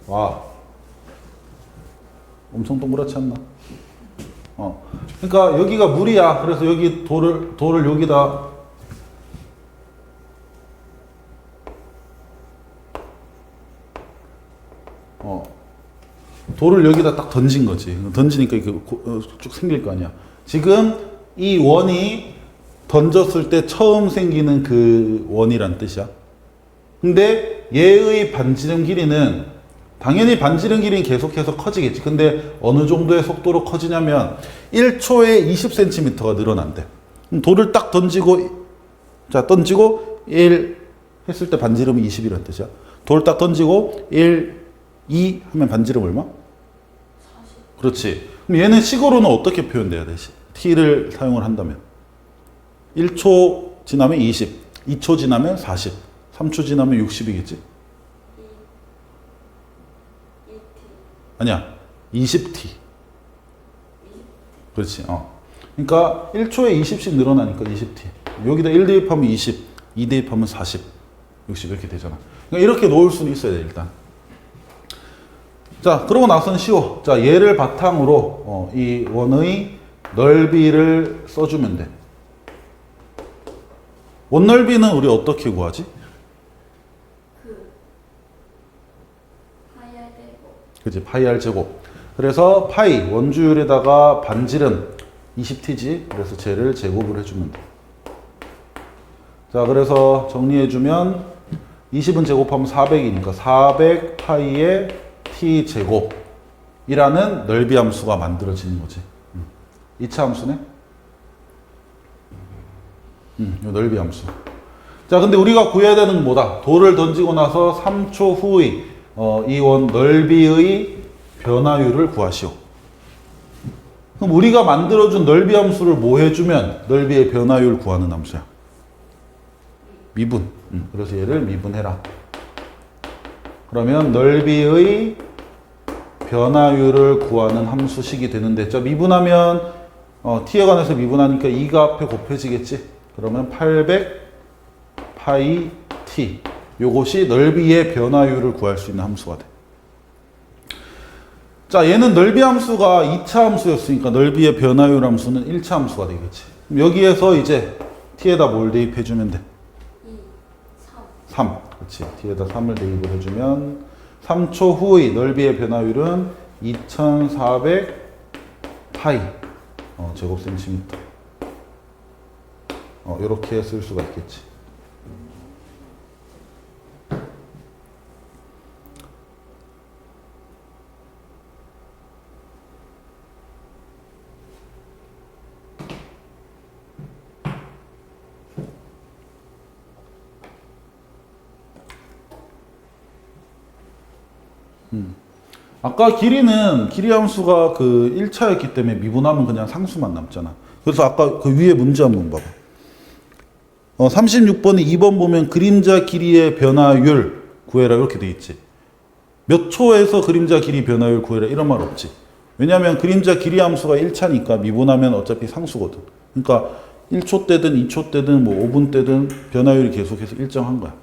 와, 엄청 동그랗지 않나? 그러니까 여기가 물이야. 그래서 여기 돌을 여기다 돌을 여기다 딱 던진 거지. 던지니까 이렇게 쭉 생길 거 아니야. 지금 이 원이 던졌을 때 처음 생기는 그 원이란 뜻이야. 근데 얘의 반지름 길이는 당연히 반지름 길이는 계속해서 커지겠지. 근데 어느 정도의 속도로 커지냐면 1초에 20cm가 늘어난대. 그럼 돌을 딱 던지고, 자, 던지고 1 했을 때 반지름이 20이라는 뜻이야. 돌을 딱 던지고 1, 2 하면 반지름 얼마? 40. 그렇지. 그럼 얘는 식으로는 어떻게 표현돼야 돼? t를 사용을 한다면 1초 지나면 20, 2초 지나면 40, 3초 지나면 60이겠지? 아니야. 20t. 그렇지. 그러니까 1초에 20씩 늘어나니까 20t. 여기다 1 대입하면 20, 2 대입하면 40. 역시 이렇게 되잖아. 그러니까 이렇게 놓을 수는 있어야 돼, 일단. 자, 그러고 나서는 쉬워. 자, 얘를 바탕으로 이 원의 넓이를 써주면 돼. 원 넓이는 우리 어떻게 구하지? 파이 r 제곱. 그치, 파이 r 제곱. 그래서 파이 원주율에다가 반지름 20t지. 그래서 쟤를 제곱을 해주면 돼. 자, 그래서 정리해주면 20은 제곱하면 400이니까 400 파이의 t 제곱이라는 넓이 함수가 만들어지는 거지. 2차 함수네. 요 넓이 함수. 자, 근데 우리가 구해야 되는 건 뭐다? 돌을 던지고 나서 3초 후의 이 원 넓이의 변화율을 구하시오. 그럼 우리가 만들어준 넓이 함수를 뭐 해주면 넓이의 변화율 구하는 함수야? 미분. 그래서 얘를 미분해라. 그러면 넓이의 변화율을 구하는 함수식이 되는데, 자, 미분하면 t에 관해서 미분하니까 2가 앞에 곱해지겠지? 그러면 800 파이 t. 요것이 넓이의 변화율을 구할 수 있는 함수가 돼. 자, 얘는 넓이 함수가 2차 함수였으니까 넓이의 변화율 함수는 1차 함수가 되겠지. 그럼 여기에서 이제 t에다 뭘 대입해주면 돼? 3. 그렇지. t에다 3을 대입을 해주면 3초 후의 넓이의 변화율은 2400 파이 제곱 센티미터. 이렇게 쓸 수가 있겠지. 아까 길이 함수가 그 1차였기 때문에 미분하면 그냥 상수만 남잖아. 그래서 아까 그 위에 문제 한번 봐봐. 36번에 2번 보면 그림자 길이의 변화율 구해라 이렇게 돼 있지. 몇 초에서 그림자 길이 변화율 구해라 이런 말 없지. 왜냐하면 그림자 길이 함수가 1차니까 미분하면 어차피 상수거든. 그러니까 1초 때든 2초 때든 뭐 5분 때든 변화율이 계속해서 일정한 거야.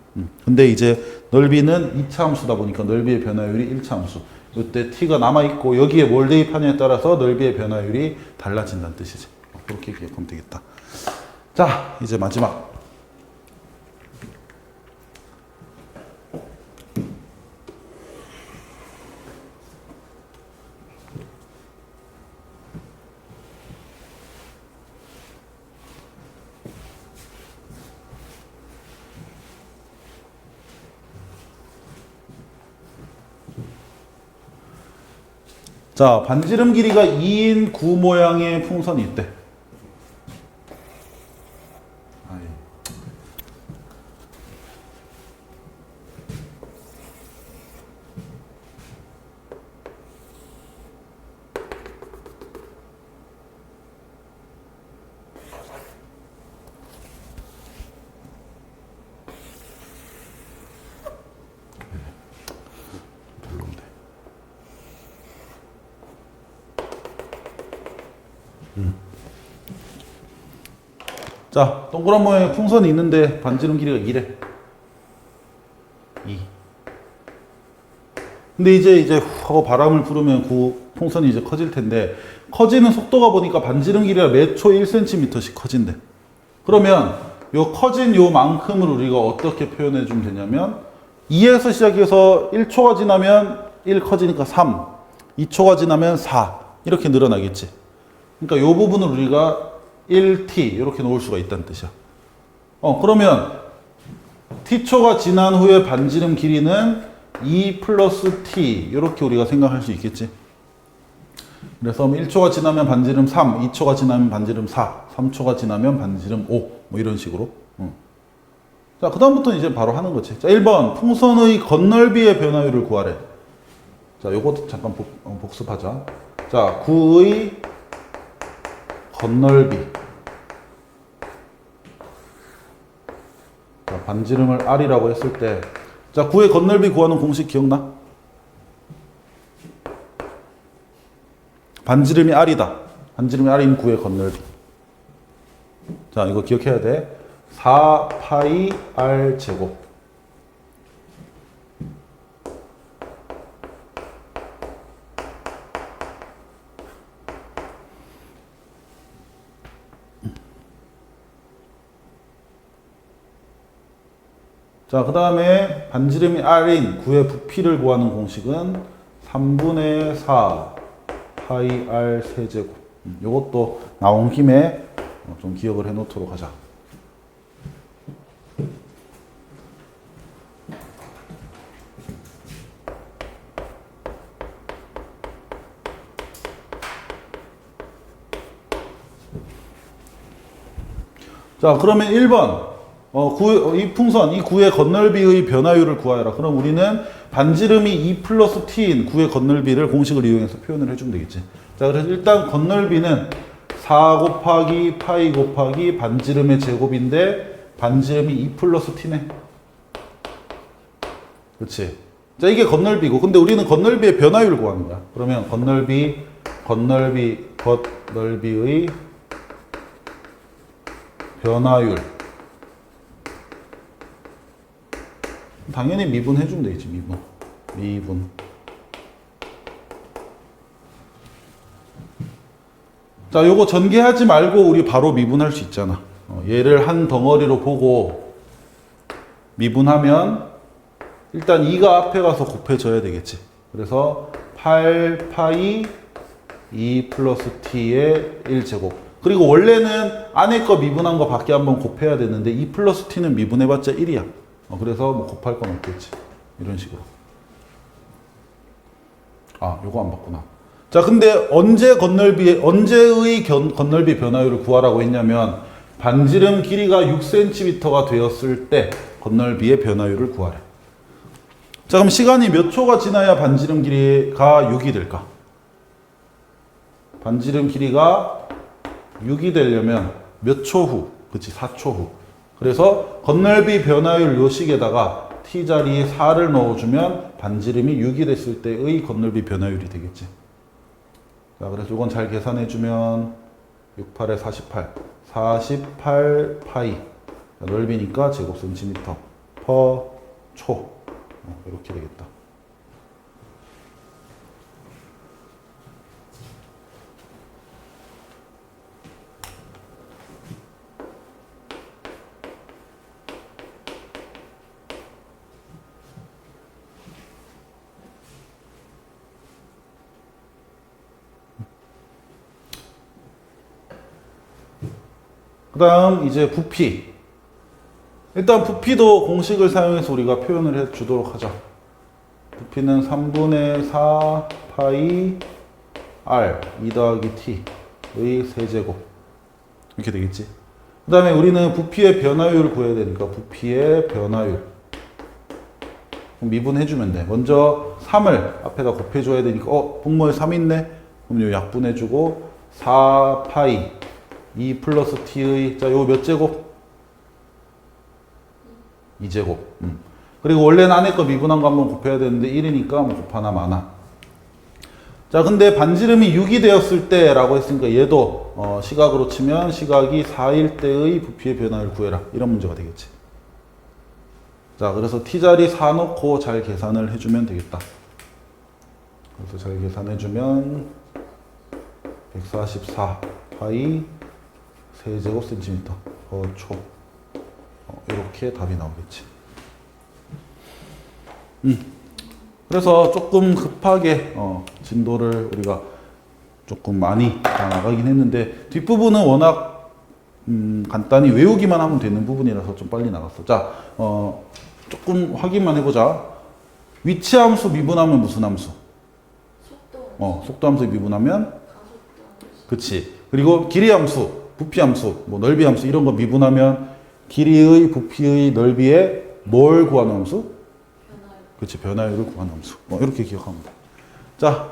근데 이제 넓이는 2차 함수다 보니까 넓이의 변화율이 1차 함수. 이때 t가 남아있고 여기에 뭘 대입하냐에 따라서 넓이의 변화율이 달라진다는 뜻이지. 그렇게 기억하면 되겠다. 자, 이제 마지막. 자, 반지름 길이가 2인 구 모양의 풍선이 있대. 자, 동그란 모양의 풍선이 있는데 반지름 길이가 2래. 2. 근데 이제 후 하고 바람을 부르면 그 풍선이 이제 커질 텐데 커지는 속도가 보니까 반지름 길이가 매 초 1cm씩 커진대. 그러면 요 커진 요만큼을 우리가 어떻게 표현해 주면 되냐면 2에서 시작해서 1초가 지나면 1 커지니까 3, 2초가 지나면 4 이렇게 늘어나겠지. 그러니까 요 부분을 우리가 1t 이렇게 놓을 수가 있다는 뜻이야. 그러면 t초가 지난 후에 반지름 길이는 2 플러스 t 이렇게 우리가 생각할 수 있겠지. 그래서 1초가 지나면 반지름 3, 2초가 지나면 반지름 4, 3초가 지나면 반지름 5 뭐 이런 식으로. 자, 그 다음부터는 이제 바로 하는 거지. 자, 1번 풍선의 겉넓이의 변화율을 구하래. 자, 요것도 잠깐 복습하자. 자, 구의 겉넓이. 자, 반지름을 R이라고 했을 때, 자, 구의 겉넓이 구하는 공식 기억나? 반지름이 R이다. 반지름이 R인 구의 건널비. 자, 이거 기억해야 돼. 4파이 R 제곱. 자, 그 다음에 반지름이 R인 구의 부피를 구하는 공식은 3분의 4 파이 R 세제곱. 요것도 나온 김에 좀 기억을 해 놓도록 하자. 자, 그러면 1번. 이 풍선, 이 구의 건널비의 변화율을 구하여라. 그럼 우리는 반지름이 2 플러스 t인 구의 건널비를 공식을 이용해서 표현을 해주면 되겠지. 자, 그래서 일단 건널비는 4 곱하기 파이 곱하기 반지름의 제곱인데 반지름이 2 플러스 t네. 그렇지. 자, 이게 건널비고, 근데 우리는 건널비의 변화율을 구하는 거야. 그러면 건널비의 변화율. 당연히 미분 해주면 되겠지. 미분. 자, 요거 전개하지 말고 우리 바로 미분할 수 있잖아. 얘를 한 덩어리로 보고 미분하면 일단 2가 앞에 가서 곱해져야 되겠지. 그래서 8파이 2 플러스 t의 1제곱. 그리고 원래는 안에 거 미분한 거 밖에 한번 곱해야 되는데 2 플러스 t는 미분해봤자 1이야. 그래서 뭐 곱할 건 없겠지. 이런 식으로. 아, 요거 안 봤구나. 자, 근데 언제의 건널비 변화율을 구하라고 했냐면 반지름 길이가 6cm가 되었을 때 건널비의 변화율을 구하래. 자, 그럼 시간이 몇 초가 지나야 반지름 길이가 6이 될까? 반지름 길이가 6이 되려면 몇 초 후? 그치, 4초 후. 그래서 건널비 변화율 요식에다가 t자리에 4를 넣어주면 반지름이 6이 됐을 때의 건널비 변화율이 되겠지. 자, 그래서 이건 잘 계산해주면 6, 8에 48. 48 파이. 넓이니까 제곱 센티미터 퍼 초. 이렇게 되겠다. 그 다음 이제 부피. 일단 부피도 공식을 사용해서 우리가 표현을 해 주도록 하자. 부피는 3분의 4 파이 r 2 더하기 t의 세제곱. 이렇게 되겠지. 그 다음에 우리는 부피의 변화율을 구해야 되니까 부피의 변화율. 미분해주면 돼. 먼저 3을 앞에다 곱해줘야 되니까 분모에 3 있네? 그럼 요 약분해주고 4 파이 2 플러스 t의 자, 요 몇 제곱? 2제곱. 그리고 원래는 안에 거 미분한 거 한번 곱해야 되는데 1이니까 뭐 곱하나 마나. 자, 근데 반지름이 6이 되었을 때 라고 했으니까 얘도 시각으로 치면 시각이 4일 때의 부피의 변화를 구해라. 이런 문제가 되겠지. 자, 그래서 t자리 4 놓고 잘 계산을 해주면 되겠다. 그래서 잘 계산해주면 144 파이 세제곱 센티미터 퍼 초. 이렇게 답이 나오겠지. 그래서 조금 급하게 진도를 우리가 조금 많이 나가긴 했는데 뒷부분은 워낙 간단히 외우기만 하면 되는 부분이라서 좀 빨리 나갔어. 자, 조금 확인만 해보자. 위치 함수 미분하면 무슨 함수? 속도 함수 미분하면 가속도. 그치. 그리고 길이 함수, 부피 함수, 뭐 넓이 함수 이런 거 미분하면 길이의 부피의 넓이에 뭘 구하는 함수? 변화율. 그치, 변화율을 구하는 함수. 이렇게 기억하면 돼. 자,